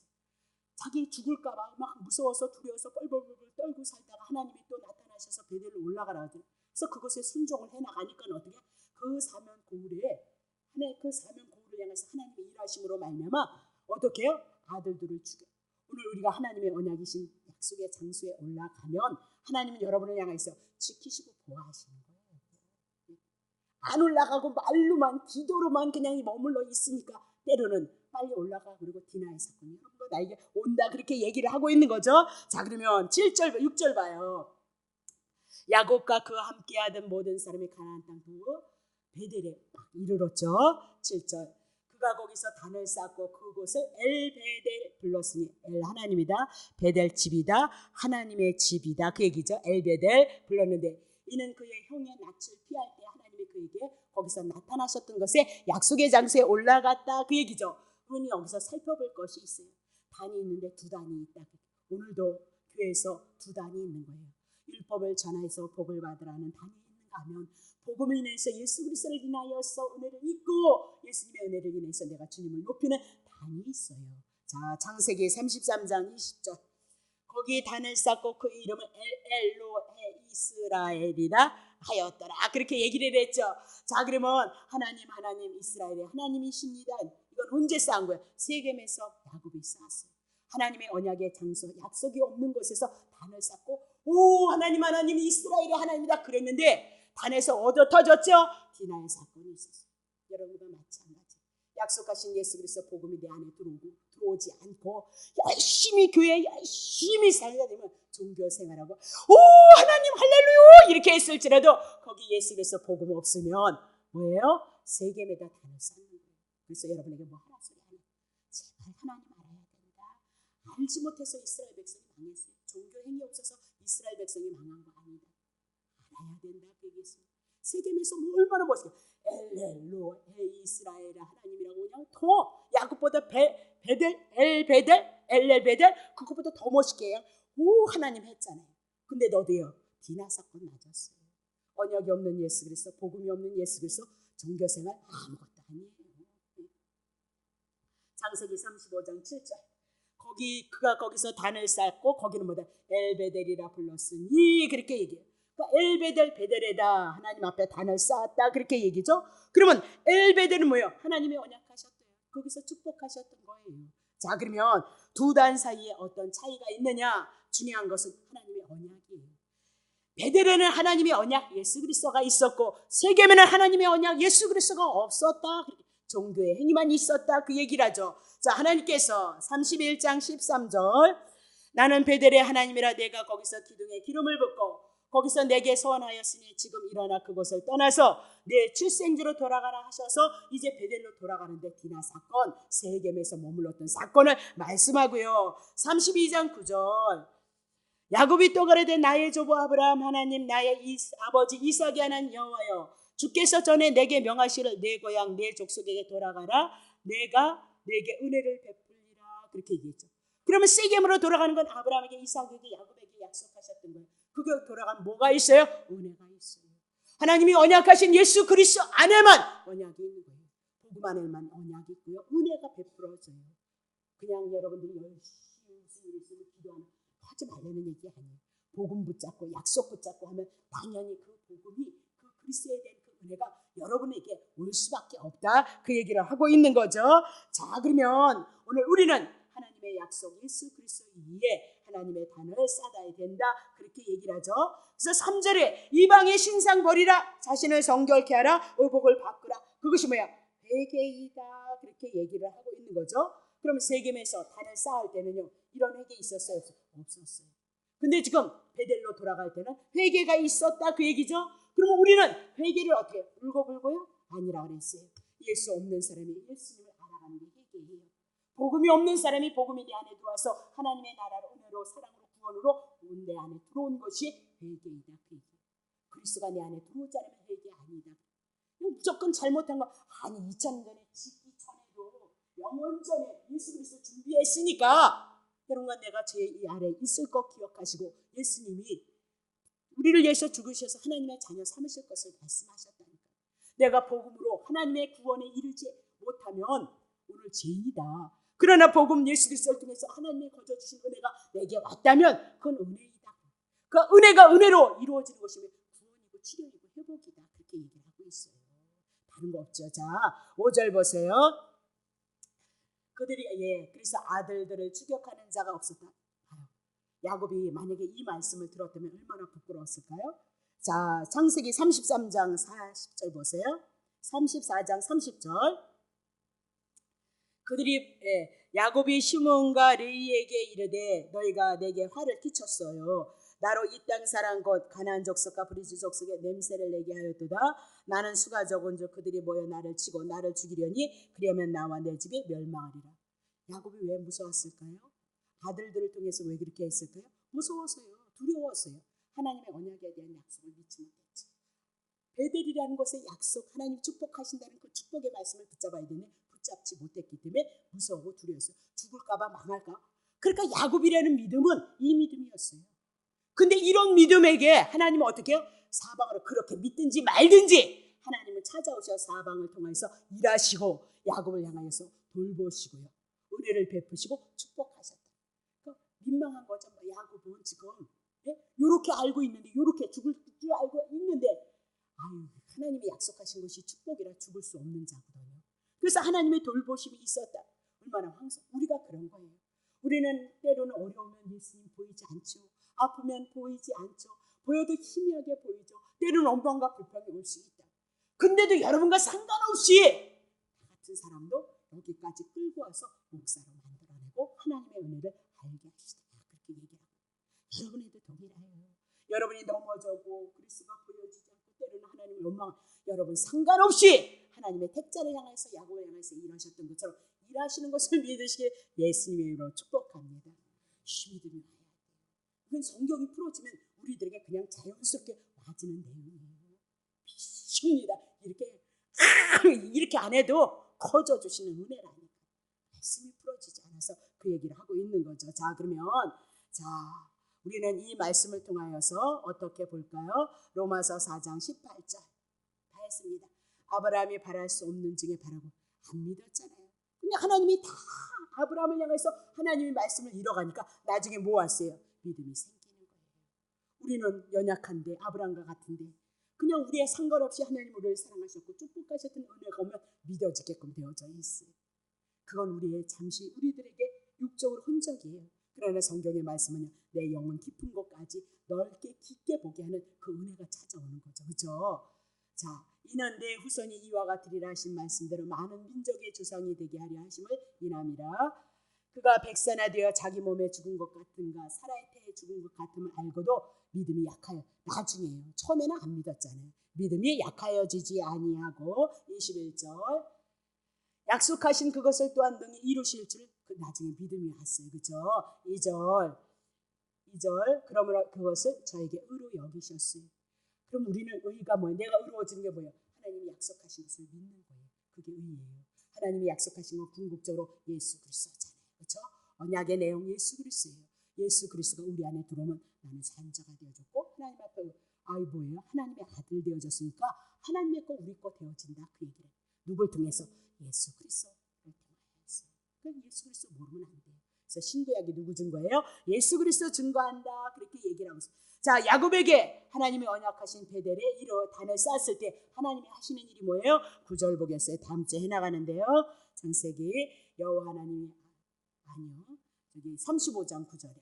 자기 죽을까 봐 막 무서워서 두려워서 뻘뻘뻘 떨고 살다가 하나님이 또 나타나셔서 베델로 올라가라 하더니 그래서 그것에 순종을 해나가니까 어떻게 그 사면 고울에 그 사면 고울을 향해서 하나님의 일하심으로 말미암아 어떻게 해요? 아들들을 죽여. 오늘 우리가 하나님의 언약이신 약속의 장소에 올라가면 하나님은 여러분을 향해서 지키시고 보호하시는 거예요. 안 올라가고 말로만 기도로만 그냥 머물러 있으니까 때로는 빨리 올라가 그리고 디나의 사건이 여러분과 나에게 온다 그렇게 얘기를 하고 있는 거죠. 자 그러면 7절 6절 봐요. 야곱과 그와 함께하던 모든 사람이 가나안 땅 그 베델에 이르렀죠. 7절 그가 거기서 단을 쌓고 그곳을 엘베델 불렀으니 엘 하나님이다 베델 집이다 하나님의 집이다 그 얘기죠. 엘베델 불렀는데 이는 그의 형의 낯을 피할 때 하나님이 그에게 거기서 나타나셨던 것에 약속의 장소에 올라갔다 그 얘기죠. 그분이 여기서 살펴볼 것이 있어요. 단이 있는데 두 단이 있다. 오늘도 교회에서 두 단이 있는 거예요. 율법을 전하여서 복을 받으라는 단이 있는가 하면 복음을 인해서 예수 그리스도를 인하여서 은혜를 입고 예수님의 은혜를 인해서 내가 주님을 높이는 단이 있어요. 자 창세기 33장 20절 거기 단을 쌓고 그 이름을 엘로헤 이스라엘이라 하였더라. 그렇게 얘기를 했죠. 자, 그러면 하나님 이스라엘의 하나님이십니다. 이건 언제 쌓은 거예요? 세겜에서 야곱이 쌓았어요. 하나님의 언약의 장소, 약속이 없는 곳에서 단을 쌓고, 오 하나님 이스라엘의 하나님이다 그랬는데 단에서 얻어 터졌죠. 디나의 사건이 있었어요. 여러분과 마찬가지. 약속하신 예수 그리스도 복음이 내 안에 들어오지 않고 열심히 교회 열심히 살다 되면 종교 생활하고 오 하나님 할렐루야 이렇게 했을지라도 거기 예수 그리스도 복음 없으면 뭐예요? 세겜에다 단을 쌓는 거예요. 그래서 여러분에게 뭐 하나 소리 하냐? 제발 하나님 알아야 된다. 알지 못해서 이스라엘 백성이 망했어요. 종교 행위 없어서 이스라엘 백성이 망한 거 아니다. 알아야 된다 그 얘기했습니다. 세겜에서 뭐 얼마나 멋있게 엘로헤 이스라엘 하나님이라고 그냥 더 야곱보다 엘벨 그것보다 더 멋있게 해요. 오 하나님 했잖아요. 근데 너도요 디나 사건 맞았어요. 언약이 없는 예수 그리스도, 복음이 없는 예수 그리스도, 종교생활 아무것도 아니에요. 창세기 35장 7절 그가 거기서 단을 쌓고 거기는 뭐다? 엘베델이라 불렀으니 그렇게 얘기해요. 엘베델 베델에다 하나님 앞에 단을 쌓았다 그렇게 얘기죠. 그러면 엘베델은 뭐예요? 하나님이 언약하셨대요. 거기서 축복하셨던 거예요. 자 그러면 두 단 사이에 어떤 차이가 있느냐? 중요한 것은 하나님의 언약이에요. 베델에는 하나님의 언약 예수 그리스도가 있었고 세겜에는 하나님의 언약 예수 그리스도가 없었다. 종교의 행위만 있었다 그 얘기를 하죠. 자 하나님께서 31장 13절 나는 베델의 하나님이라 내가 거기서 기둥에 기름을 붓고 거기서 내게 소원하였으니 지금 일어나 그곳을 떠나서 내 출생지로 돌아가라 하셔서 이제 베델로 돌아가는데 디나 사건 세겜에서 머물렀던 사건을 말씀하고요. 32장 9절 야곱이 또 가로되 나의 조부 아브라함 하나님 나의 아버지 이삭이 하나님 여호와여 주께서 전에 내게 명하시를 내 고향 내 족속에게 돌아가라 내가 내게 은혜를 베풀리라 그렇게 얘기했죠. 그러면 세겜으로 돌아가는 건 아브라함에게 이삭에게 야곱에게 약속하셨던 거예요. 그게 돌아가면 뭐가 있어요? 은혜가 있어요. 하나님이 언약하신 예수 그리스도 안에만 언약이 있는 거예요. 복음 안에만 언약이 있고요. 은혜가 베풀어져요. 그냥 여러분들이 열심히 무슨 일 있으면 기도하는 하지 말라는 얘기 아니에요. 복음 붙잡고 약속 붙잡고 하면 당연히 그 복음이 그 그리스도에 대한 그 은혜가 여러분에게 올 수밖에 없다. 그 얘기를 하고 있는 거죠. 자 그러면 오늘 우리는 하나님의 약속 예수 그리스도 위에 하나님의 단을 쌓아야 된다 그렇게 얘기를 하죠. 그래서 3절에 이방의 신상 버리라 자신을 정결케 하라 의복을 바꾸라 그것이 뭐야? 회개이다 그렇게 얘기를 하고 있는 거죠. 그러면 세겜에서 단을 쌓을 때는요 이런 회개 있었어요? 없었어요. 근데 지금 베델로 돌아갈 때는 회개가 있었다 그 얘기죠. 그러면 우리는 회개를 어떻게 울고불고요? 아니라 그랬어요. 예수 없는 사람이 예수님을 알아가는 게 회개예요. 복음이 없는 사람이 복음이 내 안에 들어와서 하나님의 나라로 은혜로 사랑으로 구원으로 내 안에 들어온 것이 회개이다. 회개. 그리스도가 내 안에 들어오지 않으면 회개 아니다. 무조건 잘못한 거 아니 2000년 전에 짓기 전에도 영원 전에 예수 그리스도 준비했으니까 여러분과 내가 제 이 아래 있을 것 기억하시고 예수님이 우리를 위해서 죽으셔서 하나님의 자녀 삼으실 것을 말씀하셨다니까. 내가 복음으로 하나님의 구원에 이르지 못하면 오늘 죄이다. 그러나 복음 예수 그리스도를 통해서 하나님이 거저 주신 은혜가 내게 왔다면 그건 은혜이다. 그 은혜가 은혜로 이루어지는 것이며 구원이고 치료이고 회복이다. 그렇게 얘기를 하고 있어요. 다른 거 없죠. 자 5절 보세요. 그들이 그래서 아들들을 추격하는 자가 없었다. 야곱이 만약에 이 말씀을 들었다면 얼마나 부끄러웠을까요? 자 창세기 33장 40절 보세요. 34장 30절 그들이 야곱이 시몬과 레이에게 이르되 너희가 내게 화를 끼쳤어요. 나로 이 땅 사람 곧 가나안 족속과 브리즈 족속에 냄새를 내게 하였도다. 나는 수가 적은 줄 그들이 모여 나를 치고 나를 죽이려니 그러면 나와 내 집이 멸망하리라. 야곱이 왜 무서웠을까요? 아들들을 통해서 왜 그렇게 했을까요? 무서워서요. 두려웠어요. 하나님의 언약에 대한 약속을 믿지 못했죠. 베델이라는 곳의 약속 하나님 축복하신다는 그 축복의 말씀을 붙잡아야 되는데 붙잡지 못했기 때문에 무서워 두려웠어요. 죽을까 봐 망할까. 그러니까 야곱이라는 믿음은 이 믿음이었어요. 근데 이런 믿음에게 하나님은 어떻게 해요? 사방으로 그렇게 믿든지 말든지 하나님은 찾아오셔 사방을 통해서 일하시고 야곱을 향하여서 돌보시고요. 은혜를 베푸시고 축복하셨다. 민망한 거죠. 야곱은 지금 이렇게 알고 있는데, 이렇게 죽을 줄 알고 있는데, 하나님이 약속하신 것이 축복이라 죽을 수 없는 자거든요. 그래서 하나님의 돌보심이 있었다. 얼마나 황송. 우리가 그런 거예요. 우리는 때로는 어려우면 예수님 보이지 않죠. 아프면 보이지 않죠. 보여도 희미하게 보이죠. 때로는 원망과 불평이 올 수 있다. 근데도 여러분과 상관없이 같은 사람도 여기까지 끌고 와서 목사로 만들어내고 하나님의 은혜를 알게 하시다. 그렇게 얘기하고, 여러분에도 동일해요. 여러분이 넘어져고 그리스도가 보여지지 않고 때로는 하나님을 원망, 여러분 상관없이 하나님의 택자를 향해서, 야곱을 향해서 일하셨던 것처럼 일하시는 것을 믿으시길 예수님의 이름으로 축복합니다. 힘이 들면 해야 돼요. 그건 성경이 풀어지면 우리들에게 그냥 자연스럽게 와지는 내용이에요. 믿습니다. 이렇게 안 해도 커져주시는 은혜라니까. 말씀이 풀어지지 않아서 그 얘기를 하고 있는 거죠. 자, 그러면 우리는 이 말씀을 통하여서 어떻게 볼까요? 로마서 4장 18절 다 했습니다. 아브라함이 바랄 수 없는 중에 바라고 안 믿었잖아요. 근데 하나님이 다 아브라함을 향해서 하나님의 말씀을 이뤄가니까 나중에 뭐 왔어요? 믿음이 생기는 거예요. 우리는 연약한데, 아브라함과 같은데, 그냥 우리의 상관없이 하나님 우리를 사랑하셨고 축복하셨던 은혜가 오면 믿어지게끔 되어져 있어요. 그건 우리들에게 육적으로 흔적이에요. 그러나 성경의 말씀은 내 영혼 깊은 곳까지 넓게 깊게 보게 하는 그 은혜가 찾아오는 거죠. 그렇죠? 자, 이는 내 후손이 이와 같으리라 하신 말씀대로 많은 민족의 조상이 되게 하려 하심을 인함이라. 그가 백산화되어 자기 몸에 죽은 것 같은가 사라의 태에 죽은 것 같음을 알고도 믿음이 약하여, 나중에요. 처음에는 안 믿었잖아요. 믿음이 약하여지지 아니하고 21절 약속하신 그것을 또한 능히 이루실 줄 나중에 믿음이 왔어요. 그렇죠? 2절 그러므로 그것을 저에게 의로 여기셨어요. 그럼 우리는 의가 뭐예요? 내가 의로워지는 게 뭐예요? 하나님이 약속하신 것을 믿는 거예요. 그게 의예요. 하나님이 약속하신 건 궁극적으로 예수 그리스도잖아요. 그렇죠? 언약의 내용 예수 그리스도예요. 예수 그리스도가 우리 안에 들어오면 나는 산자가 되어졌고 하나님 앞에 뭐예요? 하나님의 아들 되어졌으니까 하나님의 거 우리 거 되어진다. 그 얘기를 누굴 통해서? 예수 그리스도를 통해서. 그러니까 예수 그리스도 모르면 안 돼요. 그래서 신구약이 누구 증거예요? 예수 그리스도 증거한다. 그렇게 얘기를 하고 있어요. 자, 야곱에게 하나님이 언약하신 베델에 이로 단을 쌓았을 때 하나님이 하시는 일이 뭐예요? 9절 보겠어요. 다음 주에 해나가는데요. 창세기 여호와 하나님이 아니요. 여기 35장 9절이요.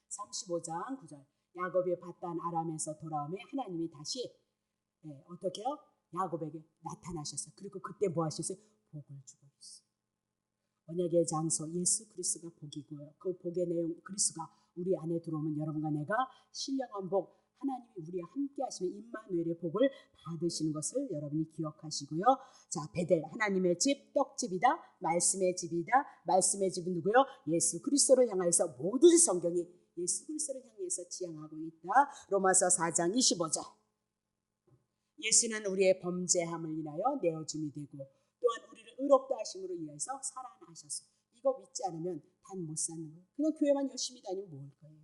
35장 9절. 야곱이 바단 아람에서 돌아오며 하나님이 다시 어떻게요? 야곱에게 나타나셨어요. 그리고 그때 뭐 하셨어요? 복을 주고 있어요. 언약의 장소 예수 그리스도가 복이고요. 그 복의 내용 그리스도가 우리 안에 들어오면 여러분과 내가 신령한 복, 하나님이 우리와 함께 하시는 임마누엘의 복을 받으시는 것을 여러분이 기억하시고요. 자, 베델 하나님의 집, 떡집이다. 말씀의 집이다. 말씀의 집은 누구요? 예수 그리스도를 향해서 모든 성경이 예수 그리스도를 향해서 지향하고 있다. 로마서 4장 25절. 예수는 우리의 범죄함을 인하여 내어줌이 되고 또한 우리를 의롭다 하심으로 인해서 살아나셨어. 이거 믿지 않으면 단 못 사는 거예요. 그냥 교회만 열심히 다니면 뭘 거예요.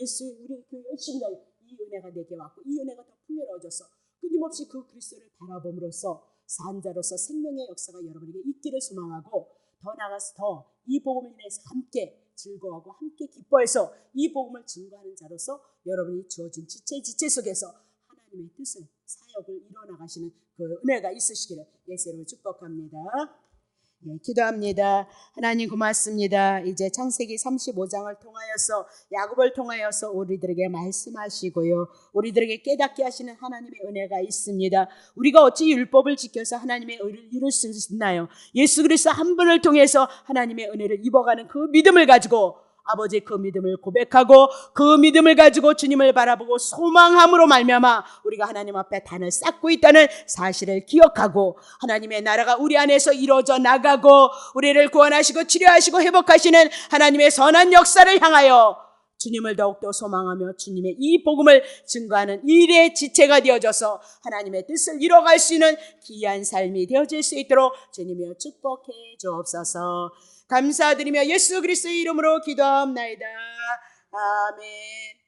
예수 우리 교회 열심히 다니고 이 은혜가 내게 왔고 이 은혜가 더 풍요로워져서 끊임없이 그 그리스도를 바라봄으로써 산자로서 생명의 역사가 여러분에게 있기를 소망하고 더 나아가서 더 이 복음을 인해서 함께 즐거워하고 함께 기뻐해서 이 복음을 증거하는 자로서 여러분이 주어진 지체 속에서 하나님의 뜻을 사역을 이뤄나가시는 그 은혜가 있으시기를 예수로 축복합니다. 기도합니다. 하나님 고맙습니다. 이제 창세기 35장을 통하여서 야곱을 통하여서 우리들에게 말씀하시고요. 우리들에게 깨닫게 하시는 하나님의 은혜가 있습니다. 우리가 어찌 율법을 지켜서 하나님의 의를 이룰 수 있나요? 예수 그리스도 한 분을 통해서 하나님의 은혜를 입어가는 그 믿음을 가지고 아버지 그 믿음을 고백하고 그 믿음을 가지고 주님을 바라보고 소망함으로 말미암아 우리가 하나님 앞에 단을 쌓고 있다는 사실을 기억하고 하나님의 나라가 우리 안에서 이루어져 나가고 우리를 구원하시고 치료하시고 회복하시는 하나님의 선한 역사를 향하여 주님을 더욱더 소망하며 주님의 이 복음을 증거하는 일의 지체가 되어져서 하나님의 뜻을 이뤄갈 수 있는 귀한 삶이 되어질 수 있도록 주님이여 축복해 주옵소서. 감사드리며 예수 그리스도의 이름으로 기도합나이다. 아멘.